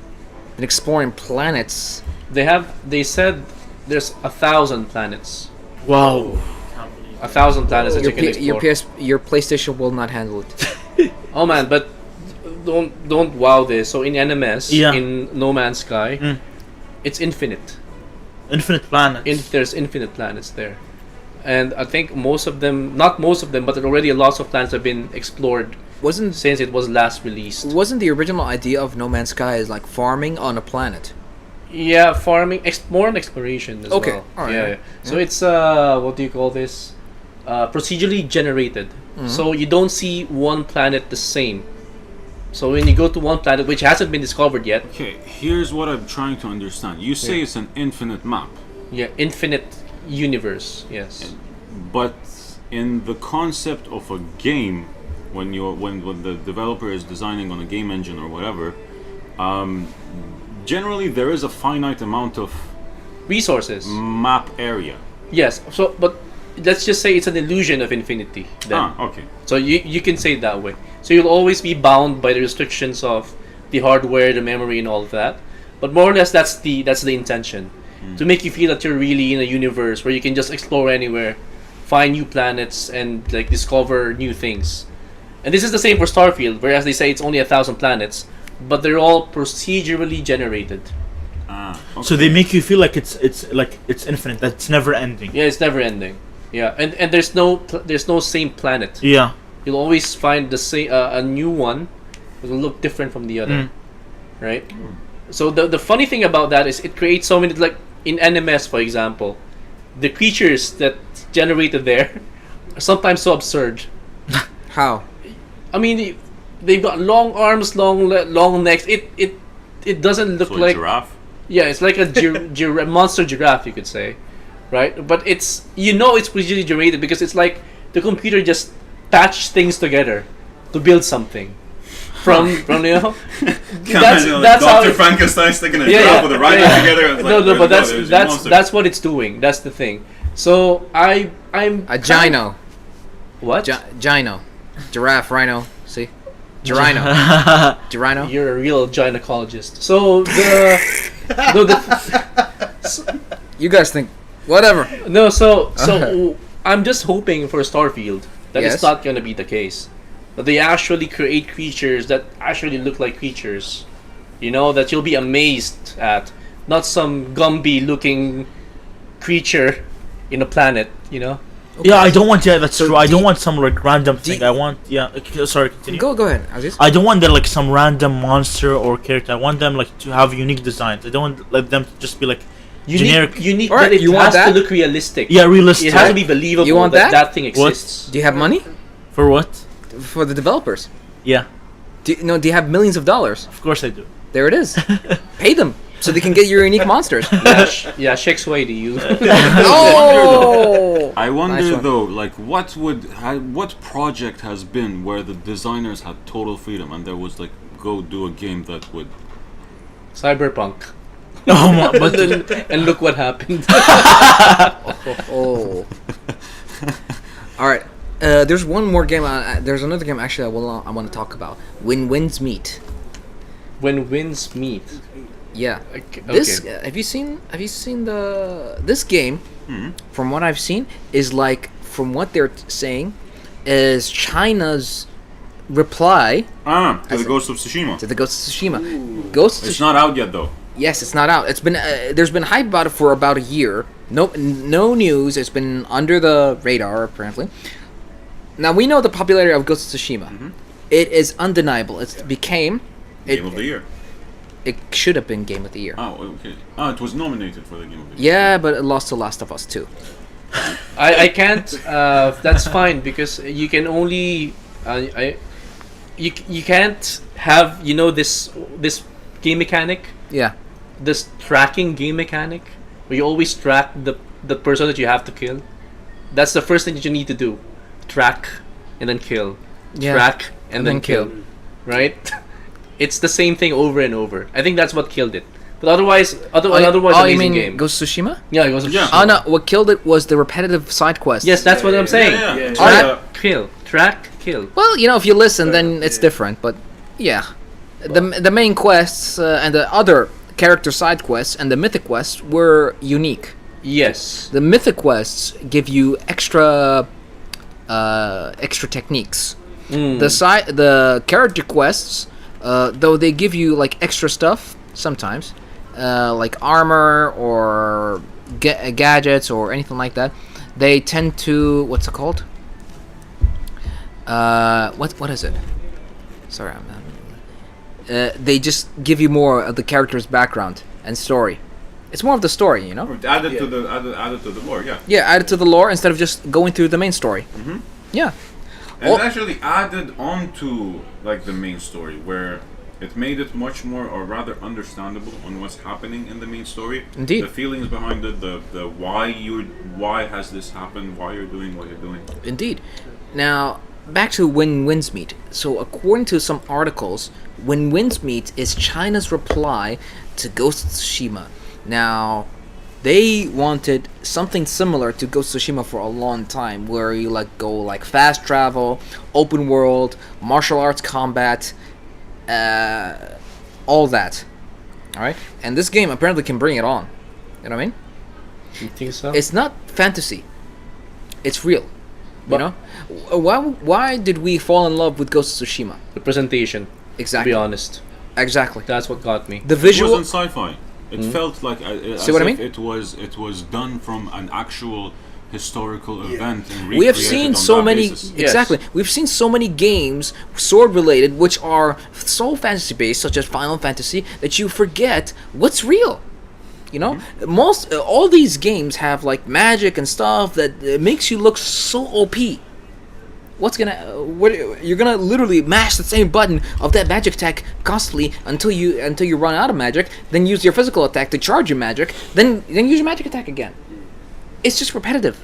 and exploring planets. They said there's 1,000 planets. Wow. 1,000 planets that you can explore. Your PlayStation will not handle it. Oh man, but don't wow this. So in NMS, Yeah. in No Man's Sky, it's infinite. Infinite planets. There's infinite planets there, and I think most of them, not most of them, but already lots of planets have been explored Wasn't since it was last released. wasn't the original idea of No Man's Sky is like farming on a planet? Yeah, farming, more on exploration as Okay, well. alright, Yeah, alright. So it's what do you call this? Procedurally generated. So you don't see one planet the same. So when you go to one planet which hasn't been discovered yet, Okay, here's what I'm trying to understand. You say it's an infinite map, yeah, infinite universe. Yes. but in the concept of a game, when the developer is designing on a game engine or whatever, generally there is a finite amount of Resources. map area. Yes. So, but let's just say it's an illusion of infinity. Then. Okay. So you can say it that way. So you'll always be bound by the restrictions of the hardware, the memory, and all of that. But more or less, that's the intention, to make you feel that you're really in a universe where you can just explore anywhere, find new planets, and like discover new things. And this is the same for Starfield, whereas they say it's only 1,000 planets, but they're all procedurally generated. Okay. So they make you feel like it's infinite. That it's never ending. Yeah, it's never ending. Yeah, and there's no same planet. Yeah. You'll always find the same a new one that will look different from the other, right? So the funny thing about that is it creates so many, like in NMS, for example, the creatures that generated there are sometimes so absurd. How? I mean, they've got long arms, long necks. It doesn't look So like giraffe. yeah, it's like a monster giraffe, you could say, right? But it's it's procedurally generated because it's like the computer just patched things together to build something from that's how Dr. Frankenstein sticking a Yeah, giraffe yeah, with a rhino yeah. together. And it's no, like, but there's your monster. that's what it's doing. That's the thing. So I'm A gyno. What? Gyno. Giraffe, rhino. See? Girino. Girino? You're a real gynecologist. So You guys think whatever. no, so I'm just hoping for Starfield that Yes. it's not gonna be the case. That they actually create creatures that actually look like creatures. That you'll be amazed at. Not some Gumby looking creature in a planet, Yeah, I don't want. Yeah, that's So true. I do don't you- want some like random thing. you- I want. Yeah. Sorry. Continue. Go ahead, Aziz. I don't want them like some random monster or character. I want them like to have unique designs. I don't want let them to just be like generic. Unique, Alright, that it you want has that? to look realistic. Yeah, realistic. It has to be believable You want that that? thing What? exists. Do you have money For what? for the developers? Yeah, Do you have millions of dollars? of course I do. There it is. Pay them. so they can get your unique monsters. Yeah, Shakes way to you. Oh! I wonder Nice one. though, like what project has been where the designers had total freedom and there was like go do a game that would. Cyberpunk. Oh my, but And look what happened. Oh. All right. There's one more game. There's another game actually I want to talk about. When Winds Meet. When winds meet. Yeah. Okay. This have you seen this game? From what I've seen is like from what they're saying is China's reply To the Ghost of Tsushima. to the Ghost of Tsushima. Ghost of It's not out yet though. Yes, it's not out. It's been there's been hype about it for about a year. No news. It's been under the radar apparently. Now we know the popularity of Ghost of Tsushima. It is undeniable. It became Game of the year. It should have been Game of the Year. Oh, okay. Oh, it was nominated for the Game of the Year. Yeah, but it lost to Last of Us 2. I can't. That's fine because you can only. You can't have this game mechanic, Yeah. this tracking game mechanic where you always track the person that you have to kill. That's the first thing that you need to do. Track and then kill. Yeah. Track and then kill. Right? It's the same thing over and over. I think that's what killed it. But otherwise, you amazing mean game. Ghost of Tsushima? Yeah, it was. Yeah. Oh no, what killed it was the repetitive side quests. Yes, that's what I'm saying. Yeah. Track, kill. Track, kill. Well, if you listen, then it's different. But yeah, the main quests and the other character side quests and the mythic quests were unique. Yes. The mythic quests give you extra techniques. The character quests, though they give you like extra stuff sometimes, like armor or gadgets or anything like that. They tend to what's it called? What is it? Sorry, they just give you more of the character's background and story. It's more of the story, Added to the lore, yeah. Yeah, added to the lore instead of just going through the main story. Yeah. And Oh. it actually added on to like the main story where it made it much more or rather understandable on what's happening in the main story. Indeed. The feelings behind it, the why has this happened, why you're doing what you're doing. Indeed. Now, back to When Winds Meet. So, according to some articles, When Winds Meet is China's reply to Ghost of Tsushima. Now, they wanted something similar to Ghost of Tsushima for a long time, where you go fast travel, open world, martial arts combat, all that. All right, and this game apparently can bring it on. You know what I mean? You think so? It's not fantasy. It's real. But- You know, why did we fall in love with Ghost of Tsushima? The presentation. Exactly. To be honest, Exactly. that's what got me. The It visual. wasn't sci-fi. It felt like as See what I if mean? it was done from an actual historical event and We have recreated seen on so that many. basis. Yes. Exactly. We've seen so many games sword related, which are so fantasy based, such as Final Fantasy, that you forget what's real. You know, most all these games have like magic and stuff that makes you look so OP. What's gonna? You're gonna literally mash the same button of that magic attack constantly until you run out of magic. Then use your physical attack to charge your magic. Then use your magic attack again. It's just repetitive.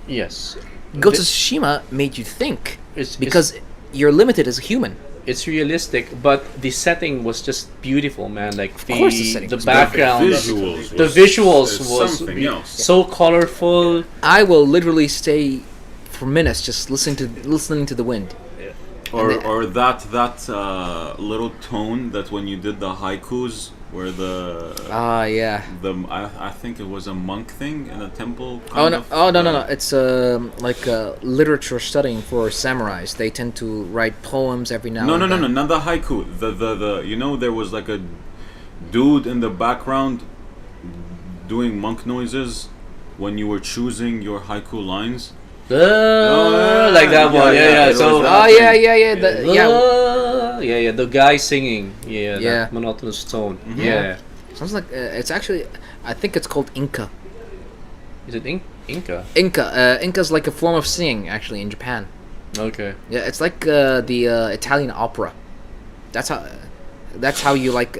Yes. Ghost of Tsushima made you think It's because you're limited as a human. it's realistic, but the setting was just beautiful, man. Like the course the setting was background, The visuals was something else. so colorful. I will literally stay for minutes just listening to the wind. Or that little tone that when you did the haikus where I think it was a monk thing in a temple. No. It's like literature studying for samurais. They tend to write poems every now and then. No, not the haiku. The there was like a dude in the background doing monk noises when you were choosing your haiku lines. Like that one. Yeah. So. Yeah. The guy singing. Yeah. Yeah. That monotonous tone. Mhm. Yeah. Sounds like it's actually. I think it's called Inca. Is it Inca? Inca. Inca's like a form of singing actually in Japan. Okay. Yeah, it's like the Italian opera. That's how. That's how you like.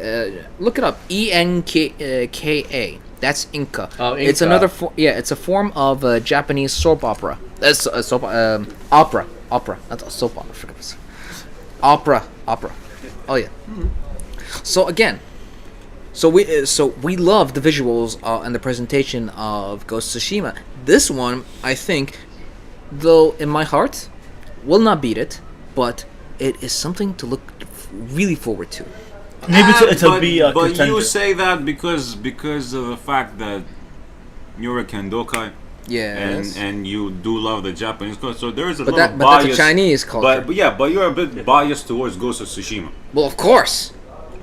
Look it up. ENKA. That's Inca. Oh, It's Inca. another. It's a form of Japanese soap opera. Soap opera. Opera. Not a soap opera. Forget this. Opera. Oh yeah. So again. So we love the visuals and the presentation of Ghost of Tsushima. This one, I think, though in my heart, will not beat it, but it is something to look really forward to. Maybe it'll be a But contender. you say that because of the fact that you're a Kendokai Yes. and you do love the Japanese culture, so there is a But lot of that's bias. a Chinese culture. But you're a bit biased towards Ghost of Tsushima. Well, of course.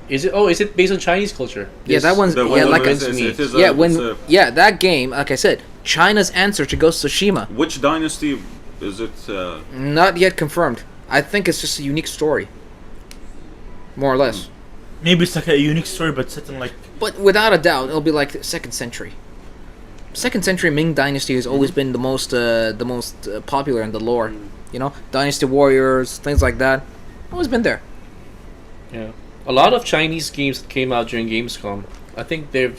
Is it? Oh, is it based on Chinese culture? Yeah, that one's The yeah one like that a, is- it is yeah a- when it's a- yeah that game. Like I said, China's answer to Ghost of Tsushima. Which dynasty is it? Not yet confirmed. I think it's just a unique story. More or less. Maybe it's like a unique story, but set in like. But without a doubt, it'll be like the 2nd century. 2nd century Ming Dynasty has always been the most popular in the lore. You know, Dynasty Warriors, things like that. Always been there. Yeah. A lot of Chinese games that came out during Gamescom. I think they're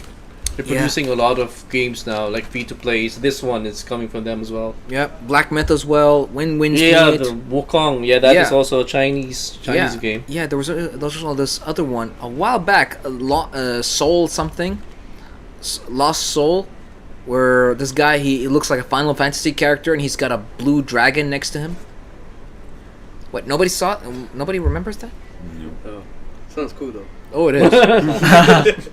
producing a lot of games now, like free to play. So this one is coming from them as well. Yeah, Black Myth as well. Win Yeah, Street. the Wukong. Yeah, that is Yeah. also a Chinese game. Yeah, there was also this other one a while back, Soul something, Lost Soul, where this guy he looks like a Final Fantasy character and he's got a blue dragon next to him. What? Nobody saw it? Nobody remembers that? Oh, sounds cool though. Oh, it is.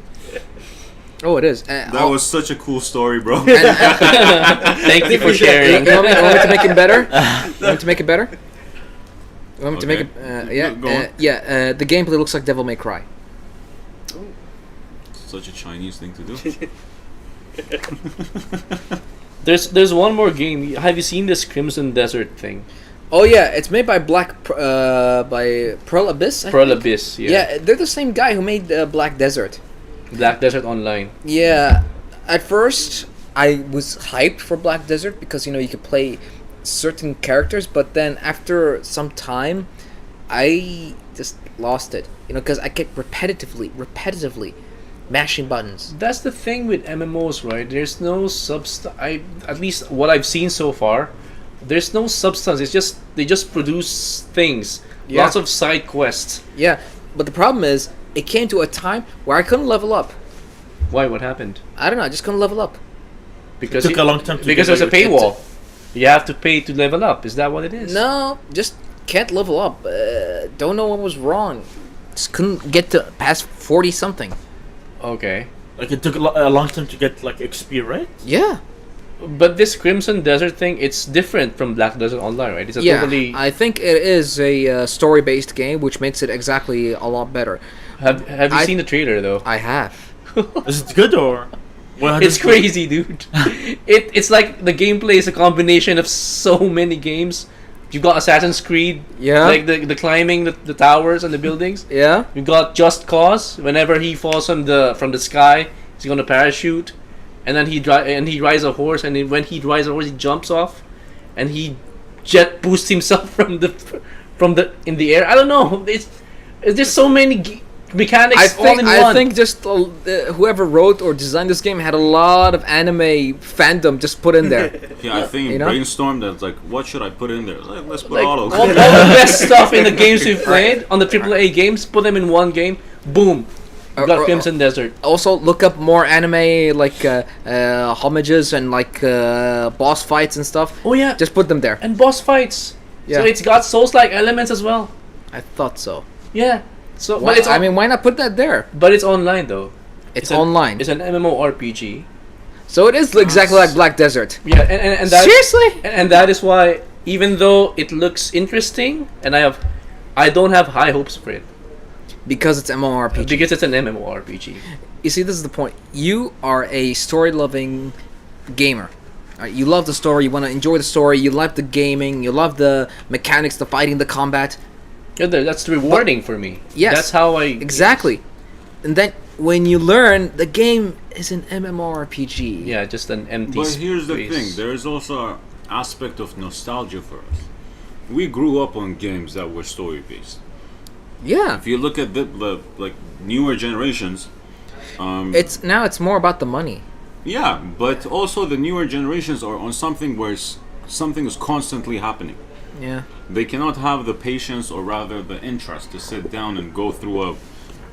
Oh, it is. That was such a cool story, bro. Thank you for You sharing. want me to make it better? You want me to make it better? You want me to make it? Yeah, Go on. The gameplay looks like Devil May Cry. Such a Chinese thing to do. There's one more game. Have you seen this Crimson Desert thing? Oh yeah, it's made by by Pearl Abyss. I Pearl think. Abyss. Yeah, they're the same guy who made Black Desert. Black Desert Online. Yeah, at first I was hyped for Black Desert because you could play certain characters, but then after some time, I just lost it. Because I kept repetitively mashing buttons. That's the thing with MMOs, right? There's no substance. At least what I've seen so far, there's no substance. They just produce things. Yeah. Lots of side quests. Yeah, but the problem is, it came to a time where I couldn't level up. Why? What happened? I don't know, I just couldn't level up. Because It took a long time to because get there's a where you're- paywall. You have to pay to level up. Is that what it is? No, just can't level up. Don't know what was wrong. Just couldn't get to past 40 something. Okay. Like it took a long time to get like XP, right? Yeah. But this Crimson Desert thing, it's different from Black Desert Online, right? It's a Yeah, totally. I think it is a story-based game, which makes it exactly a lot better. Have you I- seen the trailer though? I have. Is it good or? It's crazy, dude. It's like the gameplay is a combination of so many games. You've got Assassin's Creed, Yeah. like the climbing the towers and the buildings. Yeah. You got Just Cause. Whenever he falls from the sky, he's gonna parachute, and then he rides a horse, and then when he rides a horse, he jumps off, and he jet boosts himself from the in the air. I don't know. It's just so many mechanics all in one. I think just whoever wrote or designed this game had a lot of anime fandom just put in there. Yeah, I think You know? brainstormed that like, what should I put in there? Let's put Like, all of all the best stuff in the games we've played on the AAA games, put them in one game. Boom. You got Crimson Desert. Also, look up more anime like homages and like boss fights and stuff. Oh yeah, Just put them there. and boss fights. Yeah. So it's got Souls-like elements as well. I thought so. Yeah. So, Why, but it's I mean, why not put that there? but it's online though. It's an- online. It's an MMORPG. So it is exactly like Black Desert. Yeah, and that Seriously? and that is why, even though it looks interesting, and I don't have high hopes for it Because it's MMORPG. because it's an MMORPG. You see, this is the point. You are a story-loving gamer. Alright, you love the story. You want to enjoy the story. You love the gaming. You love the mechanics, the fighting, the combat. Yeah, that's rewarding for me. Yes. That's how I Exactly. And then when you learn the game is an MMORPG. Yeah, just an empty. But here's the space. thing: there is also an aspect of nostalgia for us. We grew up on games that were story based. Yeah. If you look at the like newer generations, It's more about the money. yeah, but also the newer generations are on something where something is constantly happening. Yeah. They cannot have the patience, or rather the interest, to sit down and go through a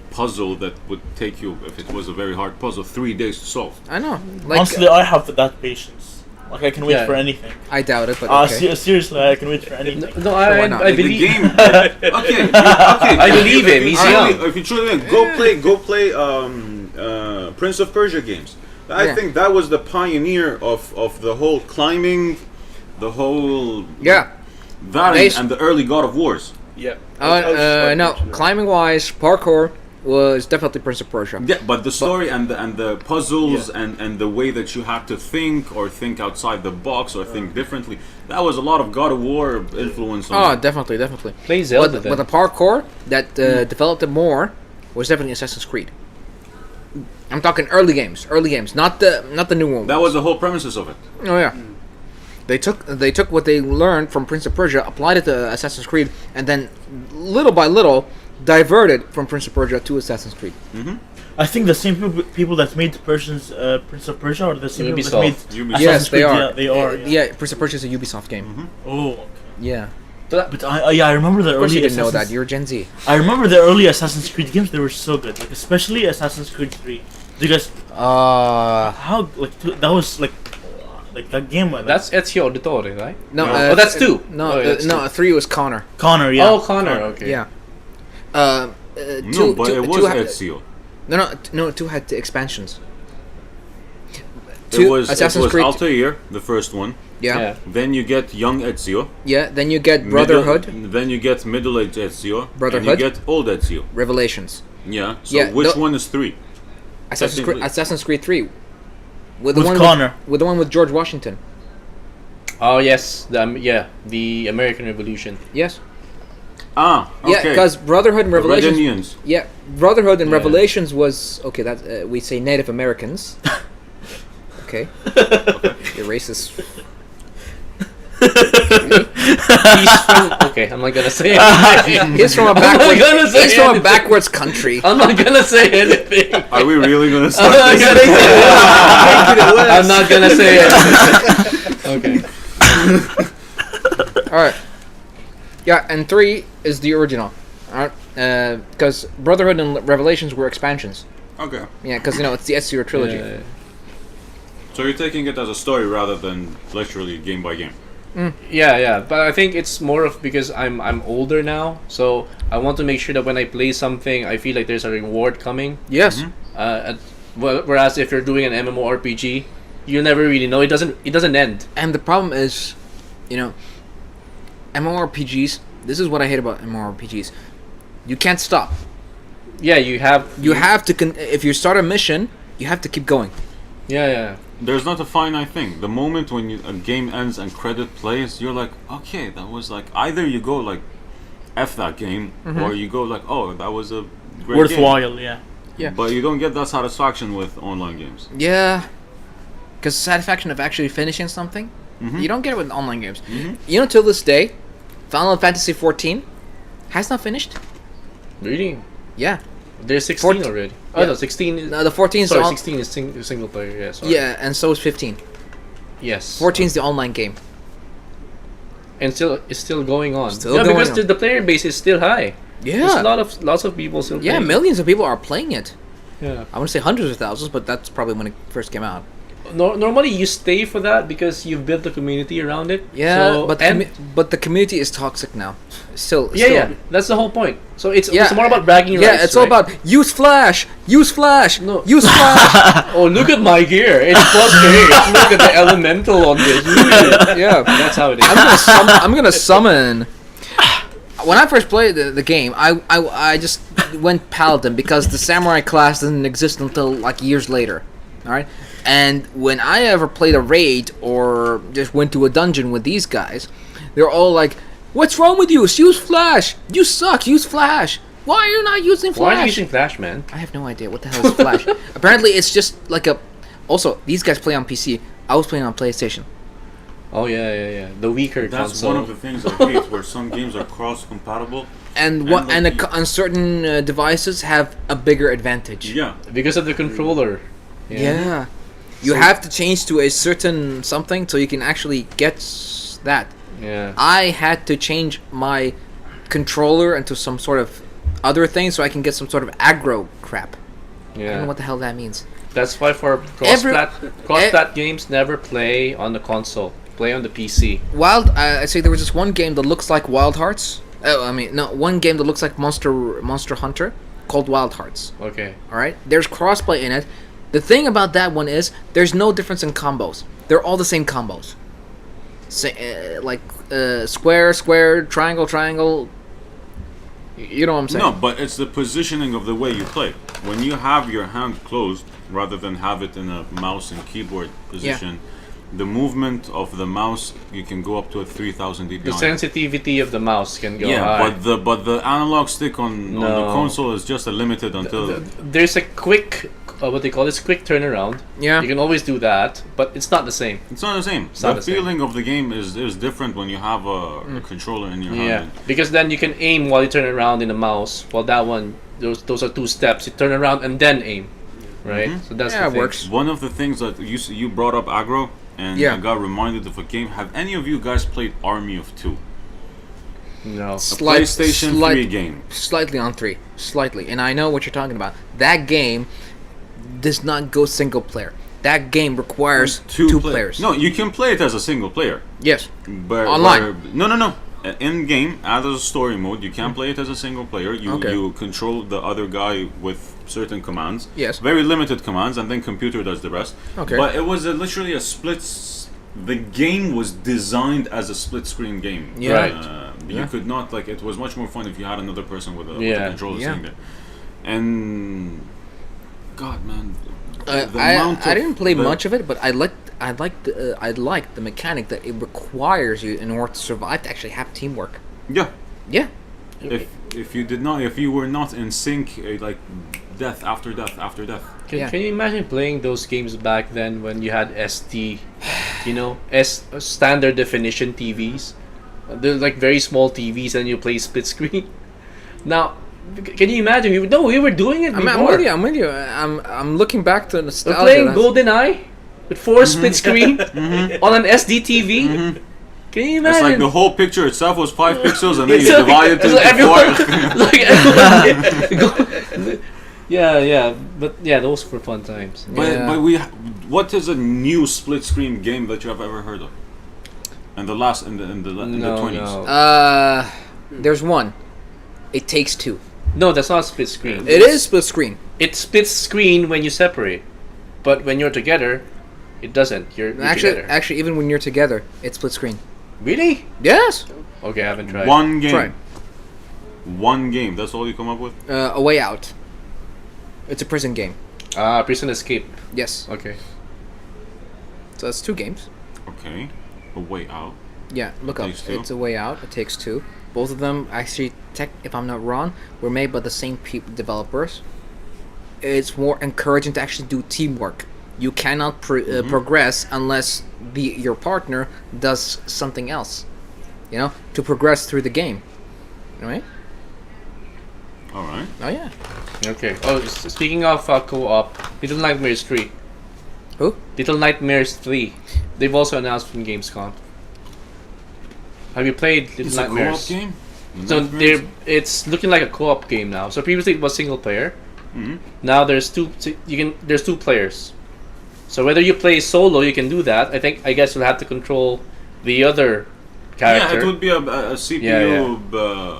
puzzle that would take you, if it was a very hard puzzle, 3 days to solve. I know. Like, Honestly, I have that patience. Like I can wait Yeah. for anything. I doubt it, but okay. Seriously, I can wait for anything. No, why not? I The believe. game. Okay. I believe him, he's young. If you truly go play Prince of Persia games. I Yeah. think that was the pioneer of the whole climbing, the whole Yeah. that Base- and the early God of Wars. Yeah. I was just No. mentioning that. Climbing wise, parkour was definitely Prince of Persia. Yeah, but the story and the puzzles Yeah. and the way that you had to think, or think outside the box, or think differently, that was a lot of God of War influence. Oh, On definitely. Play Zelda But the parkour that developed it more was definitely Assassin's Creed. I'm talking early games, not the new one. that was the whole premises of it. Oh yeah. They took what they learned from Prince of Persia, applied it to Assassin's Creed, and then little by little diverted from Prince of Persia to Assassin's Creed. I think the same people that made Prince of Persia are the same people that made Ubisoft. Assassin's Yes, they Creed. are. Yeah, they are. Yeah, Prince of Persia is a Ubisoft game. Oh. Yeah. But I remember the Of course early you didn't know that. Assassin's- You're Gen Z. I remember the early Assassin's Creed games. They were so good, like especially Assassin's Creed 3. Do you guys how that was like that game? Like, That's Ezio Auditore, right? No, Oh, that's 2. No, Oh, that's no, 3 was Connor. Connor. Yeah. Oh, Connor. Okay. Yeah. No, but it was Ezio. No, 2 had It expansions. was Assassin's it was Creed. Altair, the first one. Yeah. Then you get young Ezio. Yeah. Then you get Brotherhood, Then you get middle-aged Ezio. Brotherhood. And you get old Ezio. Revelations. Yeah. So Yeah, which the- one is 3? Technically. Assassin's Creed 3. With Connor. With the one with George Washington. Oh yes, the American Revolution. Yes. Ah, okay. Yeah, because Brotherhood and The Red Revelations. Indians. Yeah, Brotherhood and Yeah. Revelations was okay. That we say Native Americans. Okay. You're racist. He's from. Okay, I'm not gonna say anything. He's from a I'm not backwards. gonna say He's from a anything. backwards country. I'm not gonna say anything. Are we really gonna I'm start not this? gonna say I'm not gonna say anything. Okay. All right. Yeah, and 3 is the original. All right. Because Brotherhood and Revelations were expansions. Okay. Yeah, because it's the Ezio trilogy. Yeah. So you're taking it as a story rather than literally game by game. Yeah, but I think it's more of because I'm older now, so I want to make sure that when I play something, I feel like there's a reward coming. Yes. Whereas if you're doing an MMORPG, you'll never really know. It doesn't end. And the problem is, MMORPGs. This is what I hate about MMORPGs. You can't stop. Yeah, you have. You have to. If you start a mission, you have to keep going. Yeah. There's not a finite thing. The moment when a game ends and credit plays, you're like, okay, that was like, either you go like, F that game, or you go like, oh, that was a great Worthwhile. Yeah. Yeah. But you don't get that satisfaction with online games. Yeah. Because satisfaction of actually finishing something, you don't get it with online games. Till this day, Final Fantasy 14 has not finished. Really? Yeah. There's 16 14 already. Oh yeah. no, 16 is... No, the 14 is Sorry, the 16 is single player, yeah, sorry. Yeah, and so is 15. Yes. 14 is the online game. And it's still going on. Still yeah, going because on. The player base is still high. There's Yeah. lots of people still Yeah, playing. millions of people are playing it. Yeah. I want to say hundreds of thousands, but that's probably when it first came out. Normally you stay for that because you've built the community around it. Yeah, So- but and the community is toxic now. Still. yeah, that's the whole point. So it's Yeah. more about bragging rights. Yeah, it's all right? about use Flash, use Flash, No. use Flash. Oh, look at my gear! It's plus K. Look at the elemental on this. Use it. Yeah. That's how it is. I'm gonna summon. When I first played the game, I just went paladin because the samurai class didn't exist until like years later. All right, and when I ever played a raid or just went to a dungeon with these guys, they're all like, "What's wrong with you? Use Flash. You suck. Use Flash. Why are you not using Flash?" Why are you using Flash, man? I have no idea what the hell is Flash. Apparently, it's just like a. Also, these guys play on PC. I was playing on PlayStation. Oh yeah. The weaker That's console. one of the things I hate, where some games are cross-compatible. And certain devices have a bigger advantage. Yeah. Because of the controller. Yeah. You have to change to a certain something so you can actually get that. Yeah. I had to change my controller into some sort of other thing so I can get some sort of aggro crap. I don't know Yeah. what the hell that means. That's why for cross-plat games, never play on the console. Play on the PC. I say there was this one game that looks like Wild Hearts. One game that looks like Monster Hunter called Wild Hearts. Okay. All right, there's crossplay in it. The thing about that one is there's no difference in combos. They're all the same combos. Square, square, triangle, triangle. You know what I'm saying? No, but it's the positioning of the way you play. When you have your hand closed, rather than have it in a mouse and keyboard position, the movement of the mouse, you can go up to a 3000 dpi. The sensitivity of the mouse can go Yeah, high. but the analog stick on the No. console is just a limited until. There's a quick, what they call this, quick turnaround. Yeah. You can always do that, but it's not the same. It's not the same. not The the same. feeling of the game is different when you have a controller in your Yeah, hand. because then you can aim while you turn around in the mouse. While that one, those are two steps. You turn around and then aim, right? So that's Yeah, the it thing. works. One of the things that you brought up aggro, and Yeah. I got reminded of a game. Have any of you guys played Army of Two? No. A PlayStation 3 game. Slightly on 3. Slightly. And I know what you're talking about. That game does not go single player. That game requires two players. No, you can play it as a single player. Yes. But Online. No. In game, as a story mode, you can play it as a single player. Okay. You control the other guy with certain commands. Yes. Very limited commands, and then computer does the rest. Okay. But it was literally a split. The game was designed as a split screen game. Yeah. Right. You could not it was much more fun if you had another person with a Yeah. controller Yeah. sitting there. And God, man. I didn't play much of it, but I liked the mechanic that it requires you in order to survive to actually have teamwork. Yeah. Yeah. If you were not in sync, like death after death after death. Can you imagine playing those games back then when you had SD, standard definition TVs? They're like very small TVs, and you play split screen. Now, can you imagine? We were doing it before. I'm with you. I'm looking back to We're nostalgia. playing GoldenEye with 4 split screen on an SD TV. Can you It's imagine? like the whole picture itself was 5 pixels, and then you divide it so into everyone, 4. like everyone, yeah, but yeah, those were fun times. But what is a new split screen game that you have ever heard of? And the last in the 20s. No. There's one. It Takes Two. No, that's not split screen. It is split screen. It splits screen when you separate, but when you're together, it doesn't. You're together. Actually, even when you're together, it's split screen. Really? Yes. Okay, I haven't tried. One game. Try. One game. That's all you come up with? A Way Out. It's a prison game. Prison Escape. Yes. Okay. So that's 2 games. Okay. A Way Out. Yeah, look up. Takes Two. It's A Way Out. It Takes Two. Both of them actually, if I'm not wrong, were made by the same developers. It's more encouraging to actually do teamwork. You cannot progress unless your partner does something else. To progress through the game. Right? All right. Oh yeah. Okay. Oh, speaking of co-op, Little Nightmares 3. Who? Little Nightmares 3. They've also announced from Gamescom. Have you played Little It's Nightmares? a co-op game? So Nightmares? it's looking like a co-op game now. So previously it was single player. Mhm. Now there's there's 2 players. So whether you play solo, you can do that. I guess you'll have to control the other character. Yeah, it would be a CPU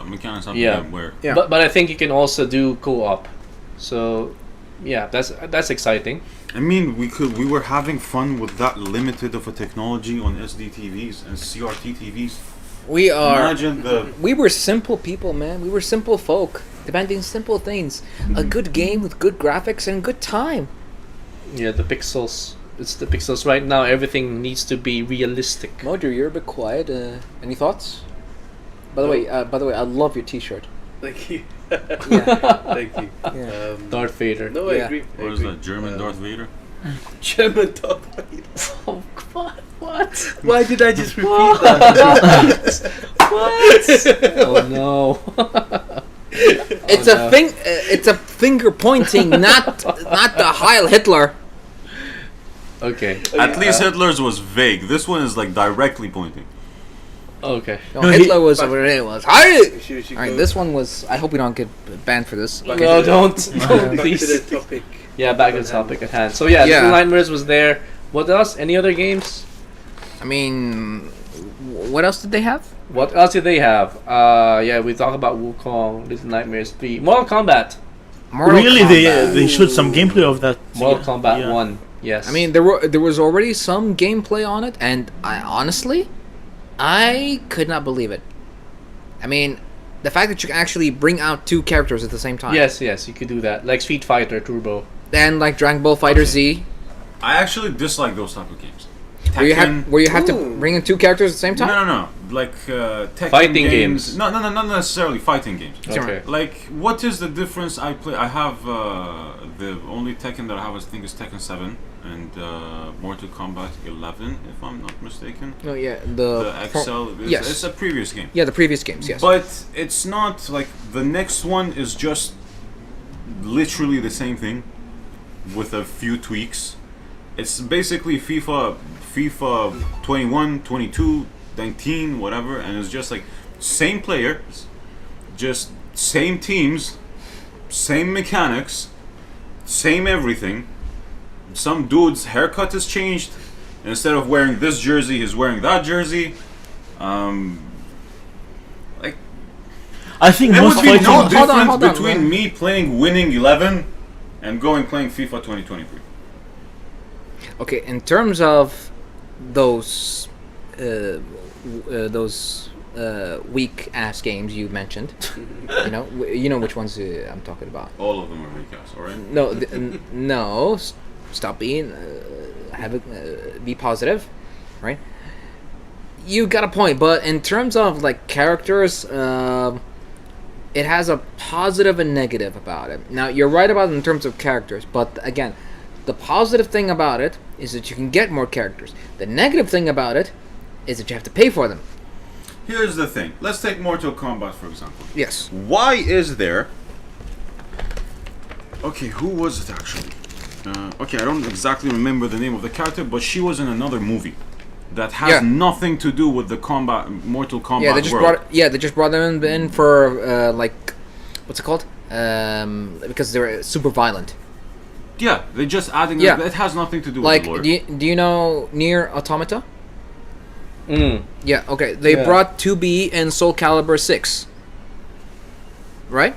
mechanism Yeah. game where Yeah. But I think you can also do co-op. So yeah, that's exciting. I mean, we were having fun with that limited of a technology on SD TVs and CRT TVs. Imagine We were simple people, man. We were simple folk, demanding simple things. A good game with good graphics and good time. Yeah, the pixels. It's the pixels right now. Everything needs to be realistic. Mojo, you're a bit quiet. Any thoughts? By the way, I love your T-shirt. Thank you. Yeah. Thank you. Yeah. Darth Vader. No, I Yeah. agree. I what is agree. that, German Darth Vader? German top 8. Oh, what? Why did I just repeat that? What? Oh no. It's a thing. It's a finger pointing, not the Heil Hitler. Okay. At least Hitler's was vague. This one is like directly pointing. Okay. No, No, Hitler was over there. Was Heil. We should All right, go this one was. I hope we don't get banned for this. back No, to the- don't back to please. the topic. Yeah, back to the topic at hand. So yeah, Yeah. Little Nightmares was there. What else? Any other games? I mean, what else did they have? What else did they have? Yeah, we talked about Wukong, Little Nightmares 3, Mortal Kombat, Really, Kombat. they showed some gameplay of that. Mortal Kombat Yeah. 1. Yes. I mean, there was already some gameplay on it, and I honestly, I could not believe it. I mean, the fact that you can actually bring out two characters at the same time. yes, you could do that. Like Street Fighter Turbo. And like Dragon Ball Fighter Okay. Z, I actually dislike those type of games. where you have to Ooh. bring in two characters at the same time. No. Like Tekken Fighting games. No, not necessarily fighting games. Okay. Like, what is the difference? I have the only Tekken that I have, I think, is Tekken 7 and Mortal Kombat 11, if I'm not mistaken. No, yeah, The XL. yes. It's a previous game. Yeah, the previous games, yes. But it's not like the next one is just literally the same thing with a few tweaks. It's basically FIFA 21, 22, 19, whatever, and it's just like same players, just same teams, same mechanics, same everything. Some dude's haircut has changed. Instead of wearing this jersey, he's wearing that jersey. Like, I think there most would be fighting. no Hold on, difference hold on, between man. me playing Winning 11 and going playing FIFA 2023. Okay, in terms of those weak ass games you mentioned, you know which ones I'm talking about. All of them are recasts, alright? No, no. Stop being. Be positive, right? You got a point, but in terms of like characters, it has a positive and negative about it. Now you're right about it in terms of characters, but again, the positive thing about it is that you can get more characters. The negative thing about it is that you have to pay for them. Here's the thing. Let's take Mortal Kombat, for example. Yes. Why is there... Okay, who was it actually? Okay, I don't exactly remember the name of the character, but she was in another movie that has Yeah. nothing to do with the Mortal Kombat Yeah, they just world. brought them in for like, what's it called? Because they're super violent. Yeah, they're just adding... Yeah. It has nothing to do Like, with the lore. do you know Nier Automata? Mm. Yeah, okay. They Yeah. brought 2B and Soul Calibur 6. Right?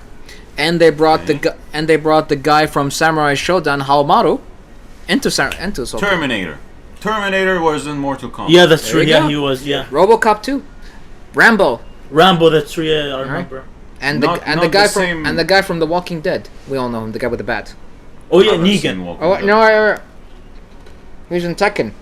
And they brought the guy from Samurai Shodown, Haomaru, into Soul Calibur. Terminator. Terminator was in Mortal Kombat. Yeah, that's There true. you Yeah, go. he was. Yeah, RoboCop 2. Rambo. Rambo. That's true. Yeah, I remember. And Not the guy the from same- the guy from The Walking Dead. We all know him, the guy with the bat. Oh yeah, I haven't seen Negan. Walking Oh Dead. no, he was in Tekken,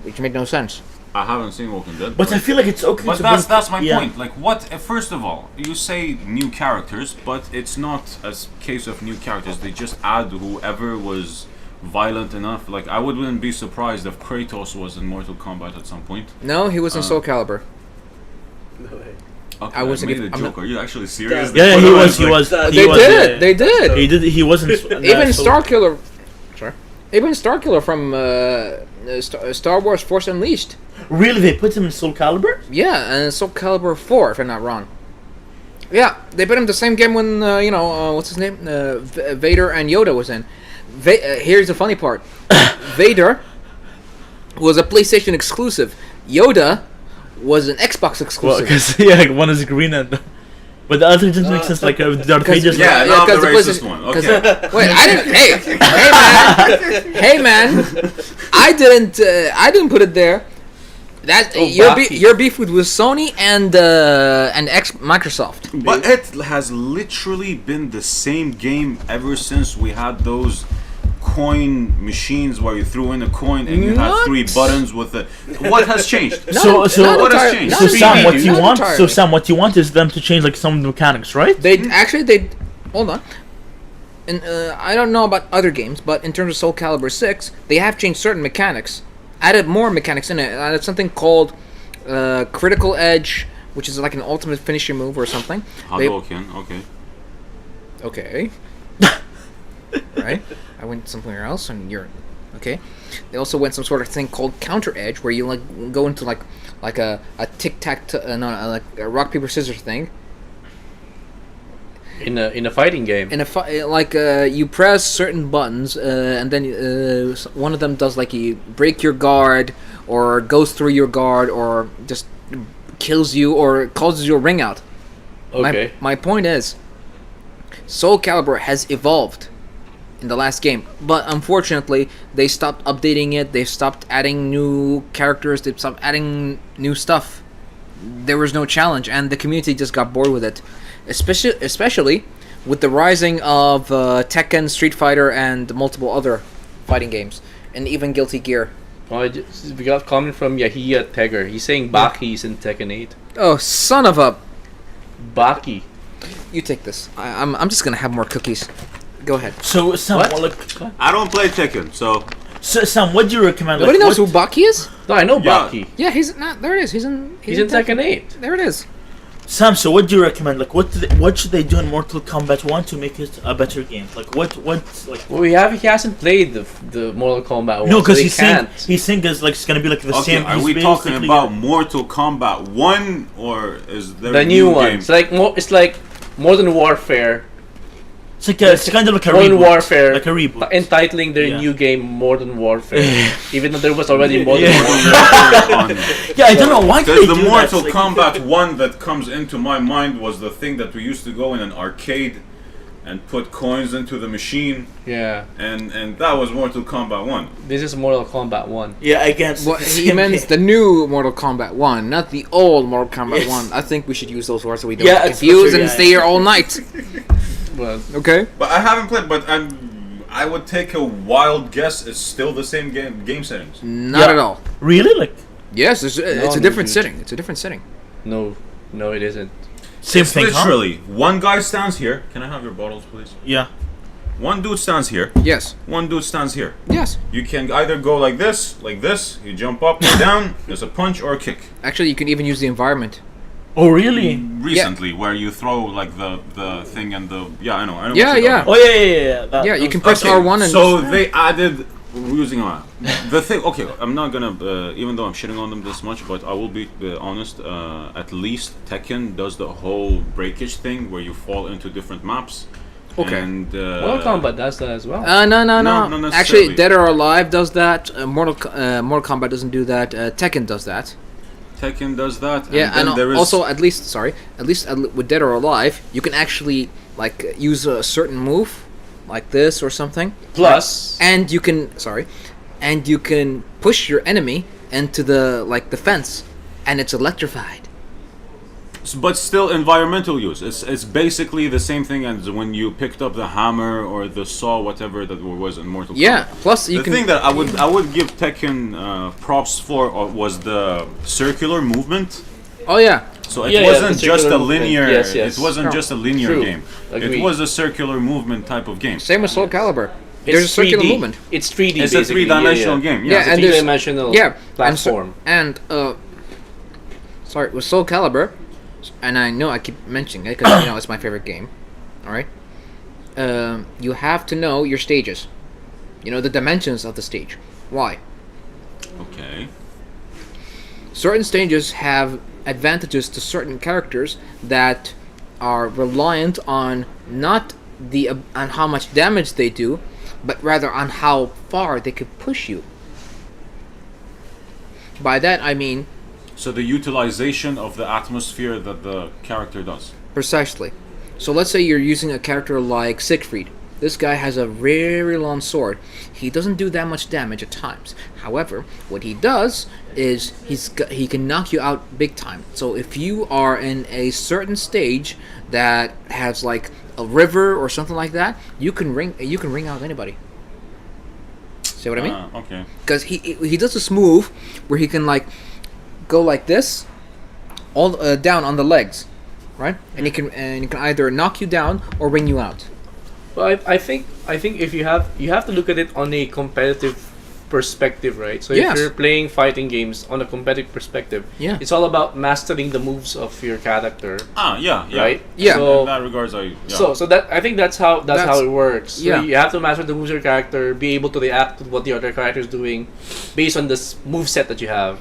which made no sense. I haven't seen Walking Dead. But I feel like it's okay. But to that's bring- my yeah. point. Like, what? First of all, you say new characters, but it's not a case of new characters. They just add whoever was violent enough. Like, I wouldn't be surprised if Kratos was in Mortal Kombat at some point. No, he was in Soul Calibur. No way. Okay, I wasn't made even- a I'm joke. Are you actually serious? Yeah, he was. He Like, was. They He was, yeah. They did. He did. He wasn't. Even so- Starkiller. Sorry. Even Starkiller from Star Wars Force Unleashed. Really, they put him in Soul Calibur. Yeah, and Soul Calibur 4, if I'm not wrong. Yeah, they put him the same game when what's his name, Vader and Yoda was in. Here's the funny part: Vader was a PlayStation exclusive. Yoda was an Xbox Well, exclusive. because yeah, one is green and. But the other doesn't make sense. Like Darth Vader's. Yeah, Yeah, not the 'cause the racist PlayStation- one. 'cause Okay. Wait, I didn't. Hey man, I didn't put it there. That Baki. your beef with Sony and Microsoft. But it has literally been the same game ever since we had those coin machines where you threw in a coin and you had Not- 3 buttons with the. What has changed? So Not what has entirely- changed? not So Sam, what entirely, you not want? So entirely. Sam, what you want is them to change like some of the mechanics, right? They hold on. and I don't know about other games, but in terms of Soul Calibur 6, they have changed certain mechanics, added more mechanics in it, added something called Critical Edge, which is like an ultimate finishing move or something. Hadouken, okay. Okay. Right? I went somewhere else, and you're... Okay. They also went some sort of thing called Counter Edge, where you like go into like a tic-tac... like a rock, paper, scissors thing. In a fighting game. You press certain buttons, and then one of them does like you break your guard, or goes through your guard, or just kills you, or causes your ring out. Okay. My point is, Soul Calibur has evolved in the last game, but unfortunately, they stopped updating it. They stopped adding new characters. They stopped adding new stuff. There was no challenge, and the community just got bored with it. Especially with the rising of Tekken, Street Fighter, and multiple other fighting games, and even Guilty Gear. We got a comment from Yahia Tegger. He's saying Baki's in Tekken 8. Oh, son of a... Baki. You take this. I'm just gonna have more cookies. Go ahead. So Sam, What? I don't play Tekken, so Sam, what do you recommend? Nobody knows what, who Baki is? No, I know Yeah. Baki. Yeah, he's not. There it is. He's in Tekken 8. There it is. Sam, so what do you recommend? Like, what should they do in Mortal Kombat 1 to make it a better game? Like, what like? Well, he hasn't played the Mortal Kombat 1. No, because so he's saying it's like it's gonna be like the okay, same. are we talking about Mortal Kombat 1 or is there the a new game? one? It's like Modern Warfare. It's kind of like a Modern reboot. Warfare, Like a reboot. entitling their new game Modern Warfare, even though there was already Modern Warfare. Yeah, I don't know why. Because They the do Mortal that? Kombat 1 that comes into my mind was the thing that we used to go in an arcade and put coins into the machine, Yeah, and that was Mortal Kombat 1. this is Mortal Kombat 1. Yeah, I guess. Well, he meant the new Mortal Kombat 1, not the old Mortal Kombat 1. I think we should use those words so we don't get it's confused true, and yeah. stay here all night. Well, Okay? But I haven't played, but I would take a wild guess it's still the same game settings. Not Yeah. at all. Really? Like Yes, it's a No, different dude. setting. It's a different setting. no, it isn't. same It's thing, huh? literally, one guy stands here. Can I have your bottles, please? Yeah. One dude stands here. Yes. One dude stands here. Yes. You can either go like this, you jump up or down, there's a punch or a kick. Actually, you can even use the environment. Oh, really? Recently, where you throw like the thing and the... Yeah, I know. what Yeah, you're yeah. talking Oh yeah. That, Yeah, you that can was- press R1 and... So they added... We're using the thing... Okay, I'm not gonna... even though I'm shitting on them this much, but I will be honest. At least Tekken does the whole breakage thing where you fall into different maps. Okay. And, Mortal Kombat does that as well. No. not necessarily. Actually, Dead or Alive does that. Mortal Kombat doesn't do that. Tekken does that. Tekken does that. Yeah, and and there is also at least with Dead or Alive, you can actually like use a certain move, like this or something, Plus, and you can push your enemy into the fence, and it's electrified. But still environmental use. It's basically the same thing as when you picked up the hammer or the saw, whatever that was in Mortal Kombat. Yeah. Plus, you The can. thing that I would give Tekken props for was the circular movement. Oh yeah. So it Yeah, wasn't the just circular a movement. linear. Yes, yes. It wasn't No. just a linear True. game. Agreed. It was a circular movement type of game. Same with Soul Calibur. it's There's a circular 3D. movement. It's 3D. It's a basically. three-dimensional game. Yeah, It's a and there's- three-dimensional Yeah. platform. And sorry, with Soul Calibur, and I know I keep mentioning it because it's my favorite game. All right. You have to know your stages. The dimensions of the stage. Why? Okay. Certain stages have advantages to certain characters that are reliant on not on how much damage they do, but rather on how far they could push you. By that I mean So the utilization of the atmosphere that the character does. precisely. So let's say you're using a character like Siegfried. This guy has a very long sword. He doesn't do that much damage at times. However, what he does is he can knock you out big time. So if you are in a certain stage that has like a river or something like that, you can ring out anybody. See what I mean? Okay. Because he does this move where he can like go like this, all down on the legs, right? And he can either knock you down or ring you out. Well, I think if you have to look at it on a competitive perspective, right? So Yes. if you're playing fighting games on a competitive perspective, Yeah. it's all about mastering the moves of your character, Yeah. right? Yeah. So, In that regards, so that I think that's how That's- it works. So yeah. you have to master the moves of your character, be able to react to what the other character is doing, based on this move set that you have.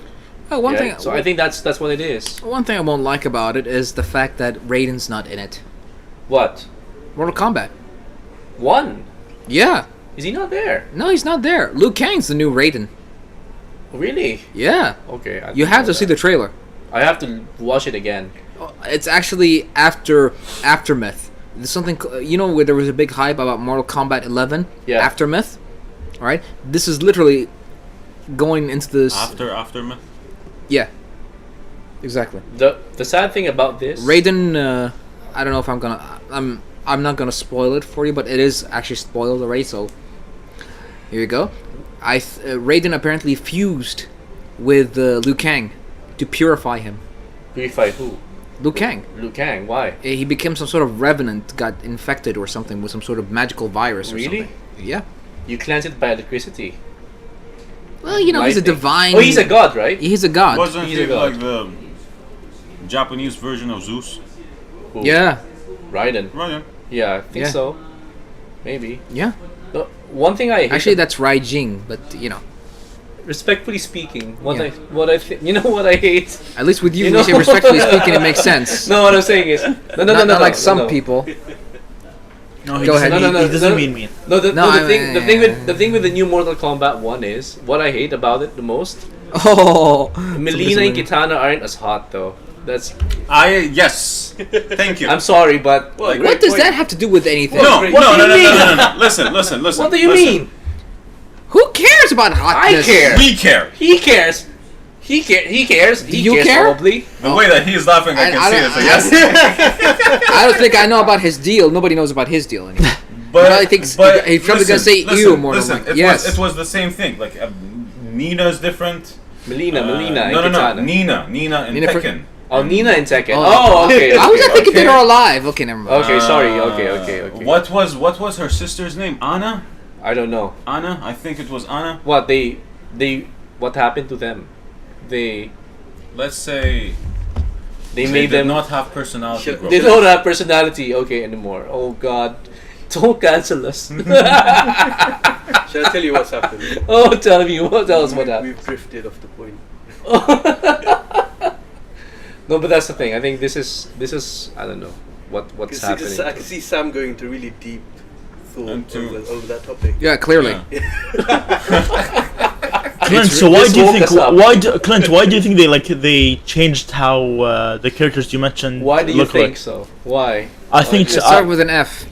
Oh, one right? thing. So I think that's what it is. One thing I won't like about it is the fact that Raiden's not in it. What? Mortal Kombat. One? Yeah. Is he not there? No, he's not there. Liu Kang's the new Raiden. Really? Yeah. Okay. I You didn't have know to see that. the trailer. I have to watch it again. It's actually Aftermath. There's something where there was a big hype about Mortal Kombat 11. Yeah. Aftermath. All right. This is literally going into this. Aftermath. Yeah. Exactly. The sad thing about this, Raiden. I don't know if I'm not gonna spoil it for you, but it is actually spoiled already. So here you go. Raiden apparently fused with Liu Kang to purify him. purify who? Liu Kang. Liu Kang. Why? He became some sort of revenant, got infected or something with some sort of magical virus or Really? something. Yeah. You cleanse it by electricity. Well, he's a Lightning. divine. Oh, he's a god, right? He's a god. Wasn't He's he a god. like the Japanese version of Zeus? Who? Yeah. Raiden. Right. Yeah, I think Yeah. so. Maybe. Yeah. The one thing I hate Actually, that's Raijing, but respectfully speaking, what Yeah. you know what I hate? at least with you, You when you know- say respectfully speaking, it makes sense. No, what I'm saying is Not like some people. No, he Go doesn't, ahead. No, no, he doesn't no. mean mean. No, the No, thing with the new Mortal Kombat 1 is what I hate about it the most. Oh. Melina and Kitana aren't as hot though. That's Yes. Thank you. I'm sorry, but Well, What does that have to do with anything? No, What no, do no, you no, mean? no, no, no. Listen. what do you listen. mean? Who cares about hotness? care. We care. He cares. He cares. He you cares care? probably. The way that he's laughing, I can I see don't- it. So yes. I don't think I know about his deal. Nobody knows about his deal anymore. But I think he's probably gonna say ew more than like, yes. It was the same thing. Like Nina's different. Melina and No, Kitana. Nina and Nina Tekken. Oh, Nina and Tekken. Oh. Oh, okay. I was okay, thinking okay. they were alive. Okay, never mind. Okay, sorry. Okay. What was her sister's name? Anna? I don't know. Anna? I think it was Anna. What what happened to them? They Let's say made did them not have personality. Should- Bro. They don't have personality, okay, anymore. Oh God, don't cancel us. Shall I tell you what's happened? Tell us what happened. We've drifted off the point. No, but that's the thing. I think this is I don't know what's happening. I can see Sam going into really deep thought Into- over that topic. Yeah, clearly. Yeah. Clint, so why This do you woke think? us up. Clint, why do you think they changed how the characters you mentioned Why do you look think like? so? Why? I think Let's start with an F.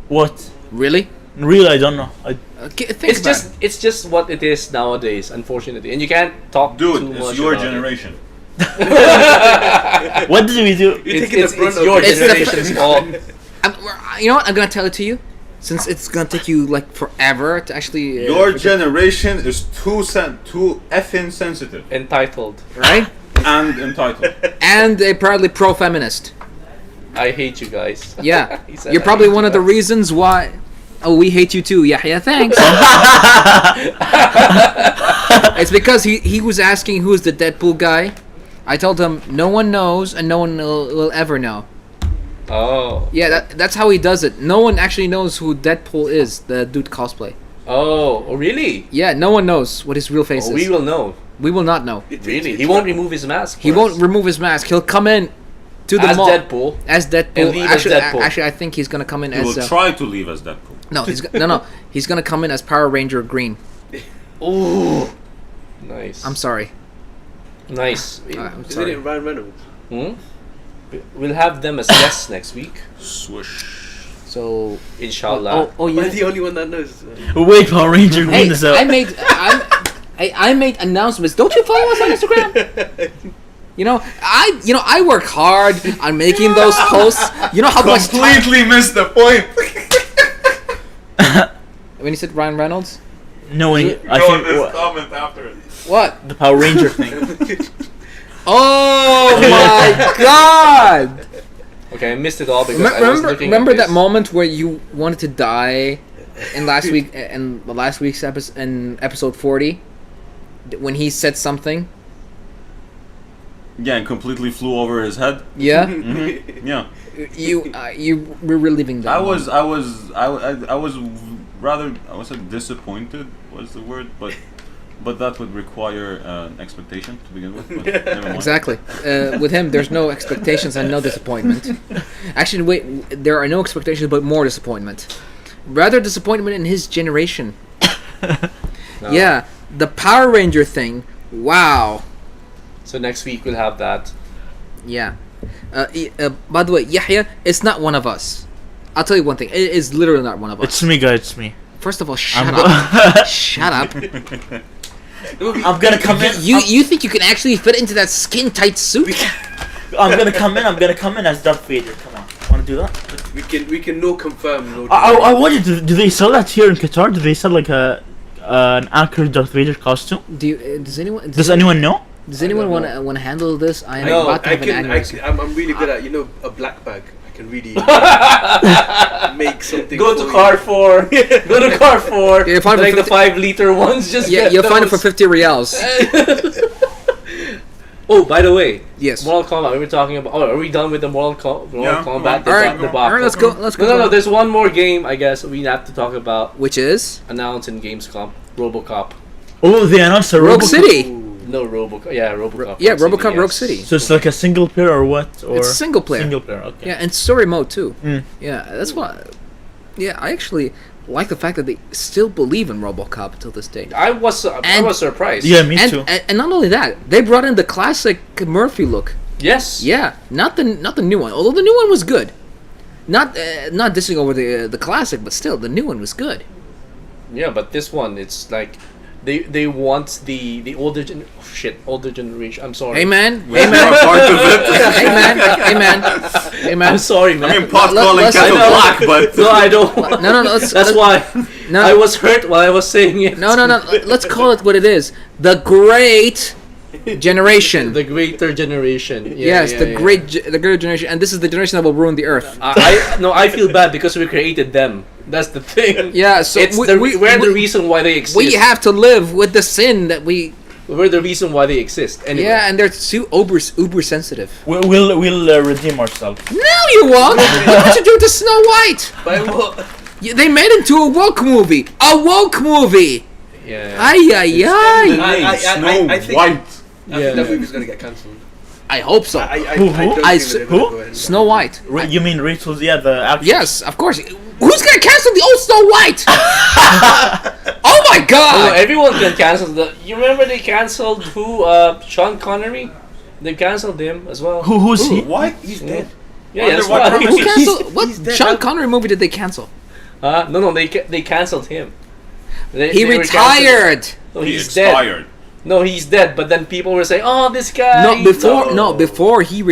what? Really? Really, I don't know. Think about it. It's just what it is nowadays, unfortunately, and you can't talk too Dude, much it's your about it. generation. What did we do? You're taking the brunt It's of your it. It's the- generation's fault. You know what? I'm gonna tell it to you, since it's gonna take you like forever to actually. Your generation is too effing sensitive Entitled. right? and entitled. And a proudly pro-feminist. I hate you guys. Yeah, He said, you're "I probably hate one you of the guys." reasons why. Oh, we hate you too. Yeah, thanks. It's because he was asking who's the Deadpool guy. I told him no one knows and no one will ever know. Oh. Yeah, that's how he does it. No one actually knows who Deadpool is, the dude cosplay. Oh, really? Yeah, no one knows what his real face Oh, is. we will know. We will not know. Really? He won't remove his mask. He for won't us. remove his mask. He'll come in to the As mall Deadpool. as Deadpool. And leave as Deadpool. Actually, I think he's gonna come in He as will try to leave as Deadpool. no. He's gonna come in as Power Ranger Green. Ooh. Nice. I'm sorry. Nice. I'm Isn't sorry. it Ryan Reynolds? Hmm? We'll have them as guests next week, Swoosh. So. inshallah. Oh Am yeah. I the only one that knows? Wait, Power Ranger Hey, Green is out. I made announcements. Don't you follow us on Instagram? I work hard on making those posts. You know how much time. Completely missed the point. When you said Ryan Reynolds, Knowing, I Go think in this comment after it. what? the Power Ranger thing. Oh my God! Okay, I missed it all because I was looking Remember at that this. moment where you wanted to die in last week's episode, in episode 40, when he said something? Yeah, and completely flew over his head. Yeah, Yeah. you were reliving that. I was rather, I was disappointed was the word, but that would require an expectation to begin with. But never mind. Exactly. With him, there's no expectations and no disappointment. Actually, wait, there are no expectations, but more disappointment. Rather disappointment in his generation. No. Yeah, the Power Ranger thing. Wow. So next week we'll have that. Yeah. By the way, Yahya, it's not one of us. I'll tell you one thing. It is literally not one of us. It's me, guys. It's me. First of all, shut up. Shut up. I'm gonna come in. You think you can actually fit into that skin tight suit? I'm gonna come in as Darth Vader. Come on. Wanna do that? We can no confirm. No I wonder, do they sell that here in Qatar? Do they sell like an accurate Darth Vader costume? Does anyone know? Does anyone want to handle this? I am No, about to I have an can. aneurysm. I'm really good at a black bag. I can really make something. Go for to you. Carrefour. Go to Carrefour. Yeah, find like for the 5-liter ones. Just Yeah, get you'll find it for those. 50 reals. Oh, by the way, Yes. Mortal Kombat. We were talking about. Oh, are we done with the Mortal Yeah. Kombat? All right, debacle? all right, let's go. Let's go. No. There's one more game. I guess we have to talk about. Which is Announced in Gamescom. RoboCop. Oh, they announced a Rogue Robocop. City. No, RoboCop. Yeah, RoboCop. Yeah, Rogue City, RoboCop Rogue yes. City. So it's like a single player or what? Or It's single player. Single player. Okay. Yeah, and story mode too. Mm. Yeah, that's why. Yeah, I actually like the fact that they still believe in RoboCop till this day. I was surprised. Yeah, me And, too. and not only that, they brought in the classic Murphy look. Yes. Yeah, not the new one. Although the new one was good. Not dissing over the classic, but still the new one was good. Yeah, but this one, it's like they want the older older generation. I'm sorry. Hey man, We're hey man, not part of it. hey man, hey man, hey man. I'm sorry, man. I mean, pot calling let's- kettle I know. black, but No, I don't. No, let's, That's why No. I was hurt while I was saying it. No. Let's call it what it is. The great generation. The greater generation. Yeah, Yes, yeah, the yeah. great generation, and this is the generation that will ruin the earth. I feel bad because we created them. That's the thing. Yeah, so it's we're the reason why they exist. we have to live with the sin that we. We're the reason why they exist. Anyway. Yeah, and they're too uber sensitive. We'll redeem ourselves. No, you won't. What you do to Snow White? By what? They made it into a woke movie. A woke movie. Yeah. Ay ay ay. I Snow think- White. I think that movie's gonna get cancelled. I hope so. Who? don't I think s- that they're who? gonna go ahead and- Snow White. You mean Rachel's? Yeah, the actress. Yes, of course. Who's gonna cancel the old Snow White? Oh my Oh, God! everyone can cancel the. You remember they canceled who? Sean Connery. They canceled him as well. Who's he? What? He's dead. Yeah, Under that's what why. purpose? Who canceled? What he's dead. Sean Connery movie did they cancel? No, they canceled him. He They were retired. canceled. Oh, He he's dead. expired. No, he's dead. But then people were saying, "Oh, this guy." Before he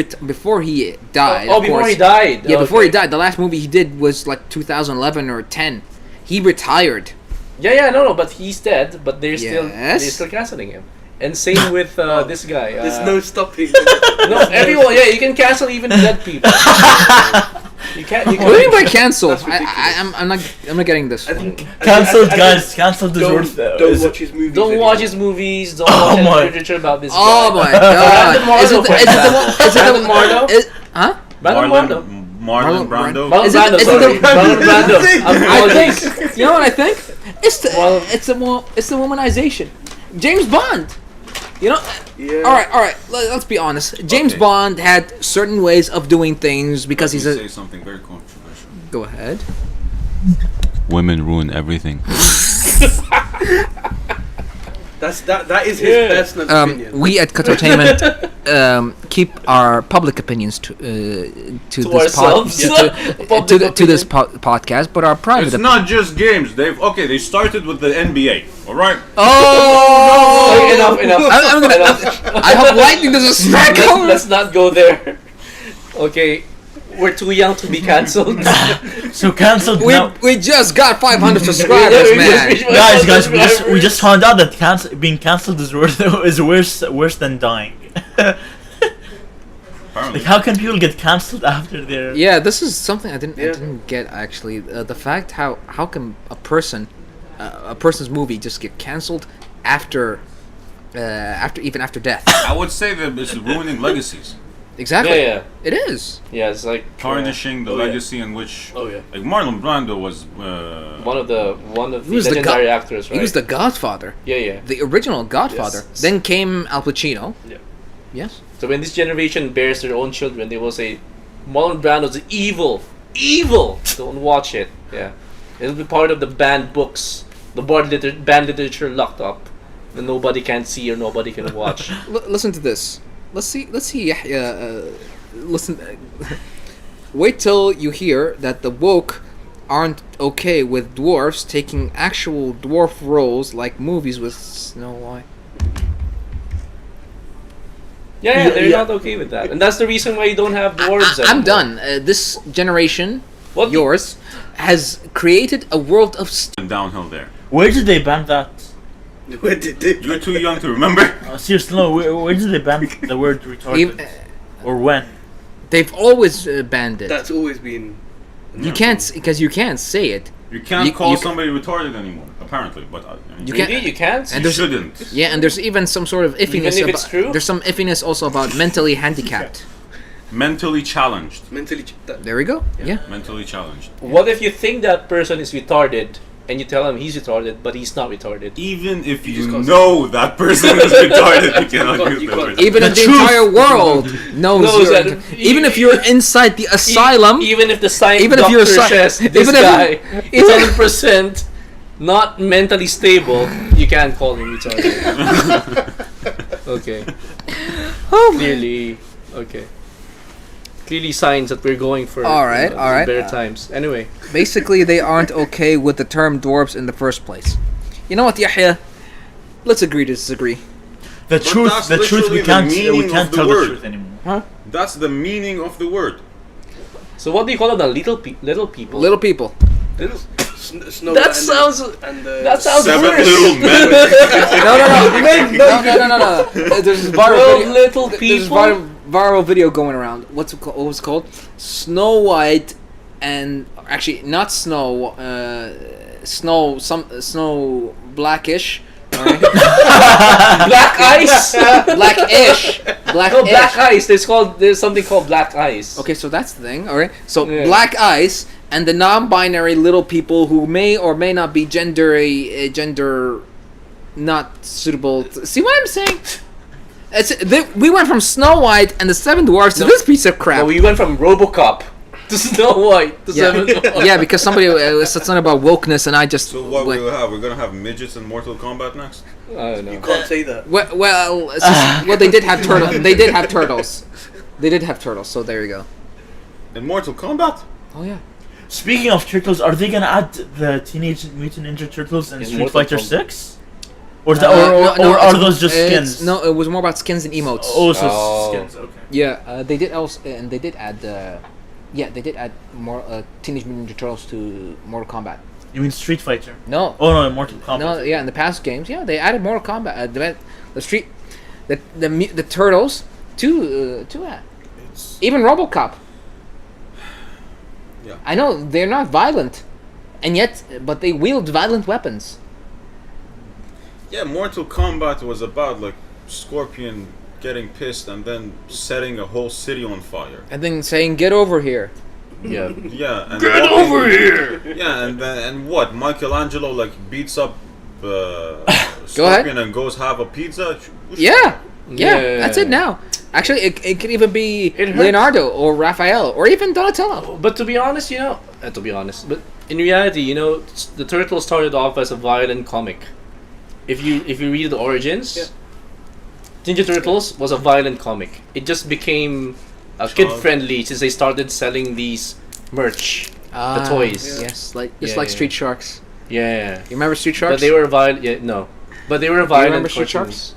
died. Oh, of before course. he died. Yeah, before he Okay. died. The last movie he did was like 2011 or 10. He retired. Yeah, no, but he's dead. But they're Yes. still canceling him. And same with this guy. There's no stopping. no everyone. Yeah, you can cancel even dead people. you can't. You What do you mean by can. cancel? That's ridiculous. I'm not getting this. Cancelled, guys. Cancelled is Don't, worth. don't watch his movies. Don't anymore. watch his movies. Don't Oh watch my. any literature about this Oh guy. my God! Brandon Mardo, Is it the one? Is it Brandon the Mardo? Huh? Brandon Mardo. Marlon Marlon Brando. Marlon Is it- Brando, is it sorry. the- Marlon Brando. I Apologies. think. You know what I think? It's the Well- it's the womanization. James Bond. You know. Yeah. All right. Let's be honest. James Okay. Bond had certain ways of doing things because he's Let a. me say something very controversial. Go ahead. Women ruin everything. That is his personal opinion. We at Qatartainment keep our public opinions to this ourselves. to this podcast, but our private. It's not just games. They started with the NBA. All right. Oh! Okay, enough. Enough. I hope lightning doesn't strike. Let's not go there. Okay, we're too young to be cancelled. So cancelled now. We just got 500 subscribers, man. Guys, we just found out that being cancelled is worse than dying. apparently. Like, how can people get cancelled after their? Yeah, this is something I Yeah. didn't get actually. The fact how can a person's movie just get cancelled after after death? I would say that it's ruining legacies, Exactly. Yeah, It is. yeah. It's like tarnishing the Oh, yeah. legacy in which, Oh yeah. like Marlon Brando was. one of the He was the legendary actors, right? He was the Godfather, yeah. the original Godfather. Yes. Then came Al Pacino. Yeah. Yes. So when this generation bears their own children, they will say, Marlon Brando's evil. Don't watch it. Yeah, it'll be part of the banned books, the banned literature locked up, that nobody can see or nobody can watch. Listen to this. Let's see. Yahya. Listen. Wait till you hear that the woke aren't okay with dwarfs taking actual dwarf roles like movies with Snow White. Yeah, they're Yeah. not okay with that, and that's the reason why you don't have dwarves. I'm anymore. done. This generation, What? yours, has created a world of. Downhill there. Where did they ban that? Where did they? You're too young to remember. Seriously, no. Where did they ban the word retarded? Or when? They've always banned it. That's always been. You can't because you can't say it. You can't You- call you somebody retarded anymore, apparently. But You Really? can't- You can't. and you there's- shouldn't. Yeah, and there's even some sort of iffiness. Even if it's true? There's some iffiness also about mentally handicapped. Mentally challenged. Mentally. There we go. Yeah. Mentally challenged. What if you think that person is retarded, and you tell him he's retarded, but he's not retarded? Even if You you just can't know that person is retarded, you cannot use You that can't. word. Even if the truth. entire world knows, Knows you're, that- even if you're inside the asylum, Even if the science Even if doctor you're sci- says this even if- guy is 100% not mentally stable, you can't call him retarded. Okay. Oh, Clearly, okay. Clearly signs that we're going for Alright, alright. better times. Anyway, basically they aren't okay with the term dwarves in the first place. You know what, Yahya? Let's agree to disagree. The truth. that's The truth. literally We the can't. meaning We of can't the tell word. the truth anymore. That's the meaning of the word. so what do you call them? The little people? Little people. Little- Snow That and sounds. And That sounds Seven worse. little men. No. There's a viral 12 video. little There's people. viral video going around. What was it called? Snow White and actually not Snow. Snow Blackish. Alright? Black ice. Blackish. No, black ice. There's something called black ice. Okay, so that's the thing. All right. So Yeah. black ice and the non-binary little people who may or may not be gender not suitable. See what I'm saying? We went from Snow White and the Seven Dwarfs to No. this piece of crap. No, we went from RoboCop to Snow White to yeah. Seven. Yeah, because somebody said something about wokeness, and I just So what went, we'll have? We're gonna have midgets in Mortal Kombat next. I don't know. You can't say that. well, it's just- well, they did have turtles. They did have turtles. They did have turtles. So there you go. In Mortal Kombat? Oh yeah. Speaking of turtles, are they gonna add the Teenage Mutant Ninja Turtles in In Street Mortal Fighter Kombat. 6? Or, No, or are it's- those just it's- skins? No, it was more about skins and emotes. Oh, so Oh. skins. Okay. Yeah, they did also, and they did add. Yeah, they did add more Teenage Mutant Ninja Turtles to Mortal Kombat. You mean Street Fighter? No, Oh no, Mortal Kombat. no, yeah, in the past games, yeah, they added Mortal Kombat. The turtles to even RoboCop. Yeah. I know they're not violent, and yet, but they wield violent weapons. Yeah, Mortal Kombat was about like Scorpion getting pissed and then setting a whole city on fire. And then saying, "Get over here." Yeah. Yeah, and Get over here! Yeah, and what? Michelangelo like beats up ahead. Scorpion and goes have a pizza. Yeah, yeah, Yeah. that's it now. Actually, it could even be It hurts. Leonardo or Raphael or even Donatello. But to be honest, but in reality, the Turtles started off as a violent comic. If you read the origins, Yeah. Ninja Turtles was a violent comic. It just became kid friendly since they started selling these merch, the toys. Yes, like Yeah, yeah. Street Sharks. Yeah, You remember Street Sharks? but they were violent. Yeah, no, but they were violent remember Street cartoons.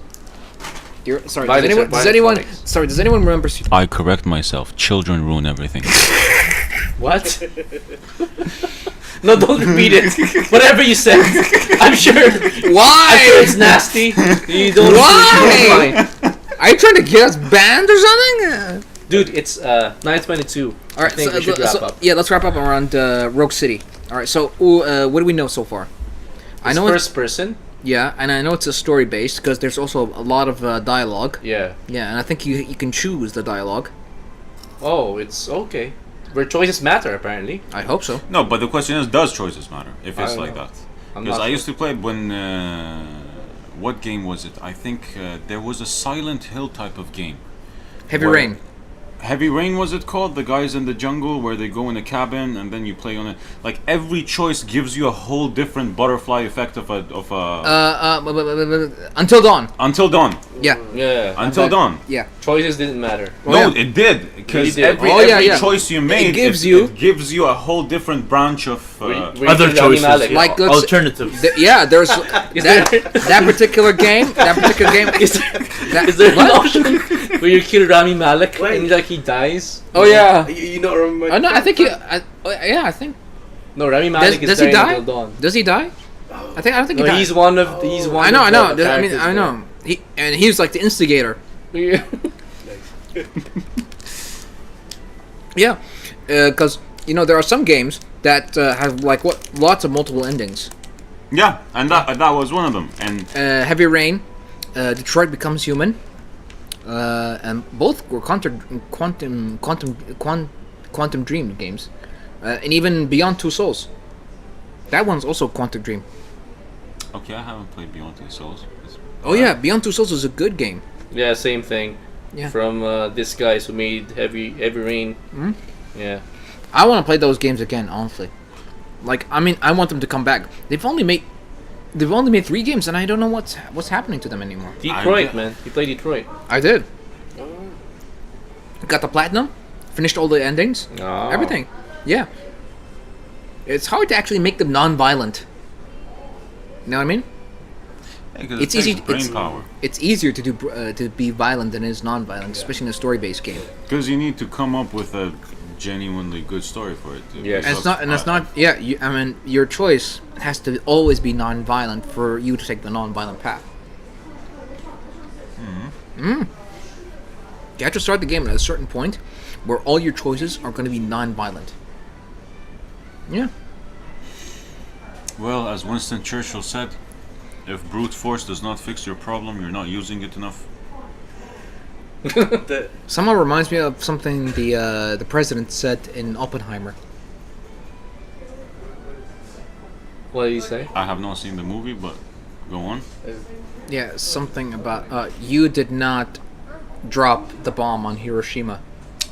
Sorry, Violent- does violent anyone? comics. Sorry, does anyone remember Street? I correct myself. Children ruin everything. What? No, don't repeat it. Whatever you said, I'm sure. Why? It's nasty. You don't. Why? Fine. Are you trying to get us banned or something? Dude, it's 9:22. All right, I think we should wrap up. Yeah, let's wrap up around Rogue City. All right, so what do we know so far? It's first person. Yeah, and I know it's a story based because there's also a lot of dialogue. Yeah. Yeah, and I think you can choose the dialogue. Oh, it's okay. Where choices matter, apparently. I hope so. No, but the question is, does choices matter if I it's don't like know. that? I'm Because not I sure. used to play it when what game was it? I think there was a Silent Hill type of game. Heavy Where- Rain. Heavy Rain was it called? The guys in the jungle where they go in a cabin and then you play on it. Like every choice gives you a whole different butterfly effect of a Until Dawn. Until Dawn. Yeah. Yeah. Until Dawn. Yeah. Choices didn't matter. Oh, No, yeah. it did because Really did. every, Oh, yeah, every yeah. choice you made gives it gives you a whole different branch of. Were you Other kidding Rami choices, Malek? yeah. Like, let's- alternatives. Yeah, there's Is that there- that particular game. That particular game. Is there an what? option where you kill Rami Malek Wait. and like he dies? Oh yeah. You not remember? No, I think you. Yeah, I think. No, Rami Malek is Does he dying die? until dawn. Does he die? I think. I don't think No, he died. he's one of he's one. I know. of the I mean, characters I know. He was like the instigator. there. Yeah, because there are some games that have like lots of multiple endings. Yeah, and that was one of them. And Heavy Rain, Detroit Becomes Human, and both were quantum dream games, and even Beyond Two Souls. That one's also Quantum Dream. okay, I haven't played Beyond Two Souls. Oh yeah, Beyond Two Souls is a good game. Yeah, same thing. Yeah. From this guys who made Heavy Rain. Mhm. Yeah. I want to play those games again, honestly. Like, I mean, I want them to come back. They've only made 3 games, and I don't know what's happening to them anymore. Detroit, man. You play Detroit. I did. Got the platinum, finished all the endings, Oh. everything. Yeah. It's hard to actually make them non-violent. You know what I mean? Yeah, 'cause It's it takes easy- brain it's- power. It's easier to be violent than it is non-violent, especially in a story-based game. Because you need to come up with a genuinely good story for it. Yes. And it's not. And it's not. Yeah. I mean, your choice has to always be non-violent for you to take the non-violent path. You have to start the game at a certain point where all your choices are going to be non-violent. Yeah. Well, as Winston Churchill said, if brute force does not fix your problem, you're not using it enough. The- Somehow reminds me of something the president said in Oppenheimer. What did he say? I have not seen the movie, but go on. Yeah, something about you did not drop the bomb on Hiroshima.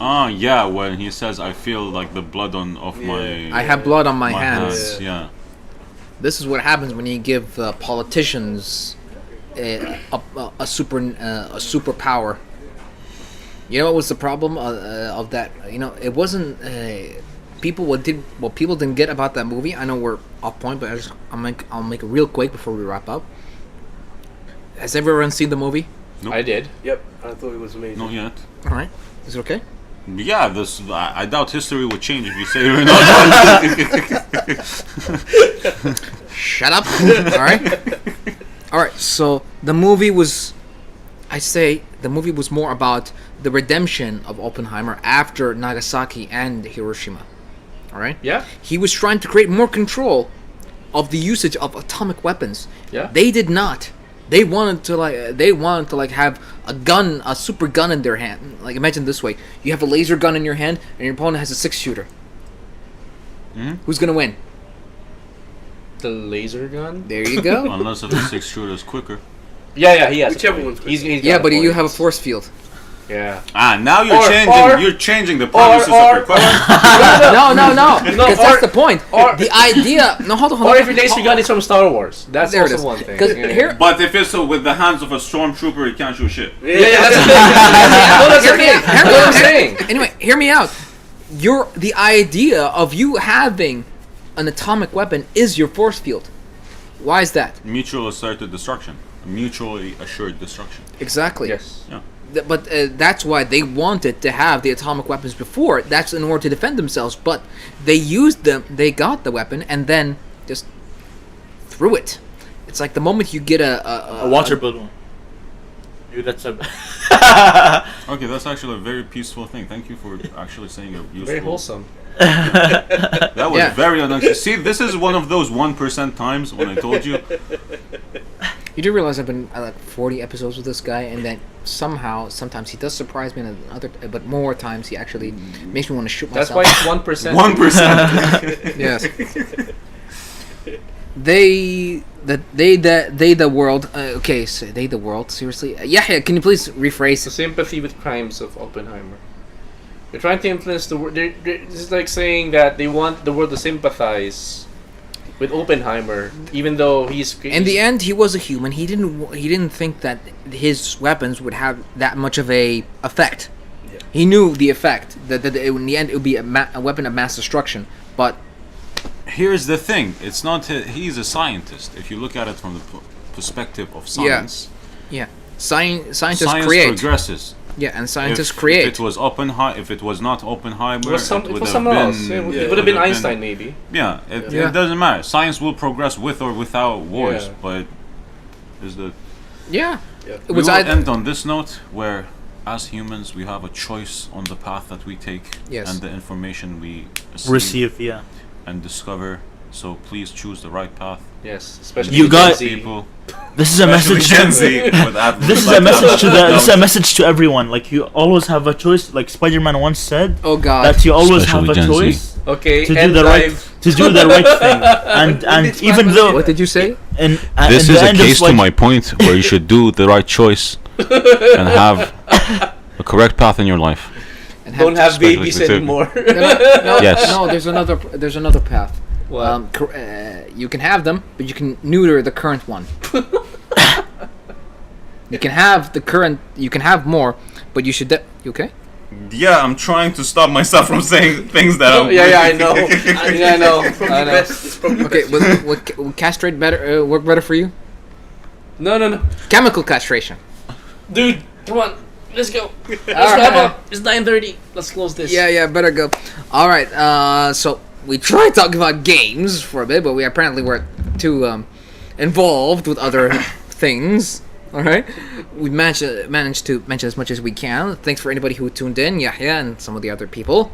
Ah, yeah, when he says, I feel like the blood off my... I have blood on my my hands. Yeah. This is what happens when you give politicians a superpower. You know what was the problem of that? It wasn't what people didn't get about that movie. I know we're off point, but I'll make it real quick before we wrap up. Has everyone seen the movie? Nope. I did. Yep, I thought it was amazing. Not yet. All right, is it okay? Yeah, I doubt history would change if you say you're not. Shut up. All right. So the movie was, the movie was more about the redemption of Oppenheimer after Nagasaki and Hiroshima. All right. Yeah. He was trying to create more control of the usage of atomic weapons. Yeah. They did not. They wanted to have a gun, a super gun in their hand. Like, imagine this way: you have a laser gun in your hand, and your opponent has a 6-shooter. Who's gonna win? The laser gun. There you go. Unless if the 6-shooter is quicker. Yeah, he has. Whichever a point. one's He's Yeah, got but you point. have a force field. Yeah. Now Or- you're changing the premises of your question. No, because that's or- the point. or- The idea. No, hold on. Or if your laser gun is from Star Wars, that's There it also is. one thing. 'Cause Yeah. here- But if it's with the hands of a stormtrooper, he can't shoot shit. Yeah, that's the thing. No, that's the thing. That's what I'm saying. Anyway, hear me out. The idea of you having an atomic weapon is your force field. Why is that? Mutual asserted destruction. Mutually assured destruction. Exactly. Yes. Yeah. But that's why they wanted to have the atomic weapons before. That's in order to defend themselves. But they used them. They got the weapon and then just threw it. It's like the moment you get A water balloon. Dude, that's a. Okay, that's actually a very peaceful thing. Thank you for actually saying a useful. Very wholesome. That was Yeah. very unexpected. See, this is one of those 1% times when I told you. You do realize I've been like 40 episodes with this guy, and then sometimes he does surprise me, and but more times he actually makes me want to shoot That's myself. why it's 1%. 1%. Yes. The world. Okay, so they the world. Seriously, Yahya, can you please The rephrase? sympathy with crimes of Oppenheimer. They're trying to influence the world. This is like saying that they want the world to sympathize with Oppenheimer, even though he's. In the end, he was a human. He didn't think that his weapons would have that much of a effect. Yeah. He knew the effect that in the end it would be a weapon of mass destruction. But Here's the thing. It's not. He's a scientist. If you look at it from the perspective of science, yeah, scientists science create. progresses. Yeah, and scientists If create. it was if it was not Oppenheimer, It was, it it would was have someone been. else. It Yeah. would have been Einstein, maybe. Yeah, Yeah. it doesn't matter. Science will progress with or without wars, Yeah. but is the Yeah, Yeah. it we was will either. end on this note where, as humans, we have a choice on the path that we take Yes. and the information we Receive, yeah. and discover. So please choose the right path. Yes, especially You with got- Gen Z. People, This is a especially message. Gen Z with ad- This is like a message to the. no, This is a message to everyone. Like you always have a choice. Like Spider-Man once said Oh God. that you always Especially have a Gen Z. choice Okay, to do and the right dive. to do the right thing. And did even Spider-Man though What did you say? in This in is the a end of case to Spid- my point where you should do the right choice and have a correct path in your life. And Don't have Especially babies with it. anymore. No, Yes. no. There's another path. What? You can have them, but you can neuter the current one. You can have the current. You can have more, but you should. You okay? Yeah, I'm trying to stop myself from saying things that Oh, yeah, I know. I know. Probably I know. best. It's probably Okay, best. would castrate better work better for you? No. Chemical castration. Dude, come on. Let's go. Let's Alright. wrap up. It's 9:30. Let's close this. Yeah, better go. All right. So we tried talking about games for a bit, but we apparently were too involved with other things. All right. We managed to mention as much as we can. Thanks for anybody who tuned in, Yahya and some of the other people.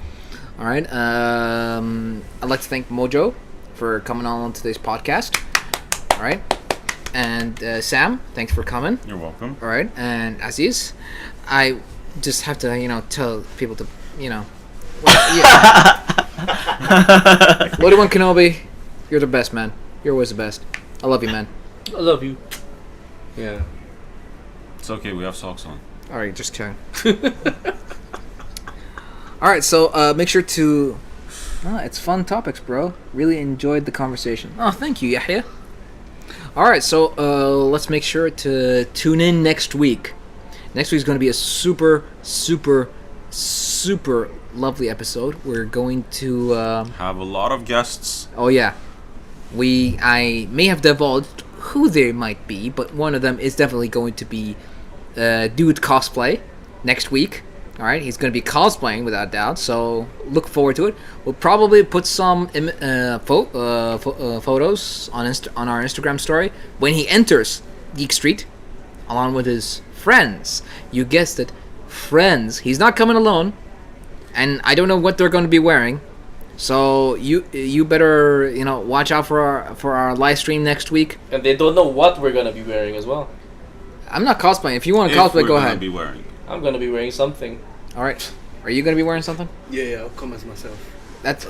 All right. I'd like to thank Mojo for coming on today's podcast. All right. And Sam, thanks for coming. You're welcome. All right. And Aziz, I just have to, tell people to, well, yeah. Obi-Wan Kenobi, you're the best, man. You're always the best. I love you, man. I love you. Yeah. It's okay, we have socks on. All right, just kidding. All right, so make sure to. Oh, it's fun topics, bro. Really enjoyed the conversation. Oh, thank you, Yahya. All right, so let's make sure to tune in next week. Next week's going to be a super, super, super lovely episode. We're going to. Have a lot of guests. Oh yeah, I may have divulged who they might be, but one of them is definitely going to be Dude Cosplay next week. All right, he's going to be cosplaying without doubt, so look forward to it. We'll probably put some photos on our Instagram story when he enters Geek Street, along with his friends. You guessed it, friends. He's not coming alone, and I don't know what they're going to be wearing. So you better watch out for our live stream next week. And they don't know what we're gonna be wearing as well. I'm not cosplaying. If you want to If cosplay, we're go gonna ahead. Be wearing. I'm gonna be wearing something. All right. Are you gonna be wearing something? Yeah, I'll come as myself. That's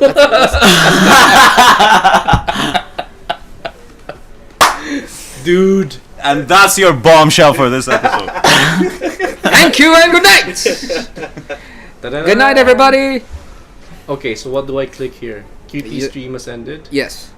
Dude. And that's your bombshell for this episode. Thank you and good night. Good night, everybody. Okay, so what do I click here? QT You- stream has ended. Yes.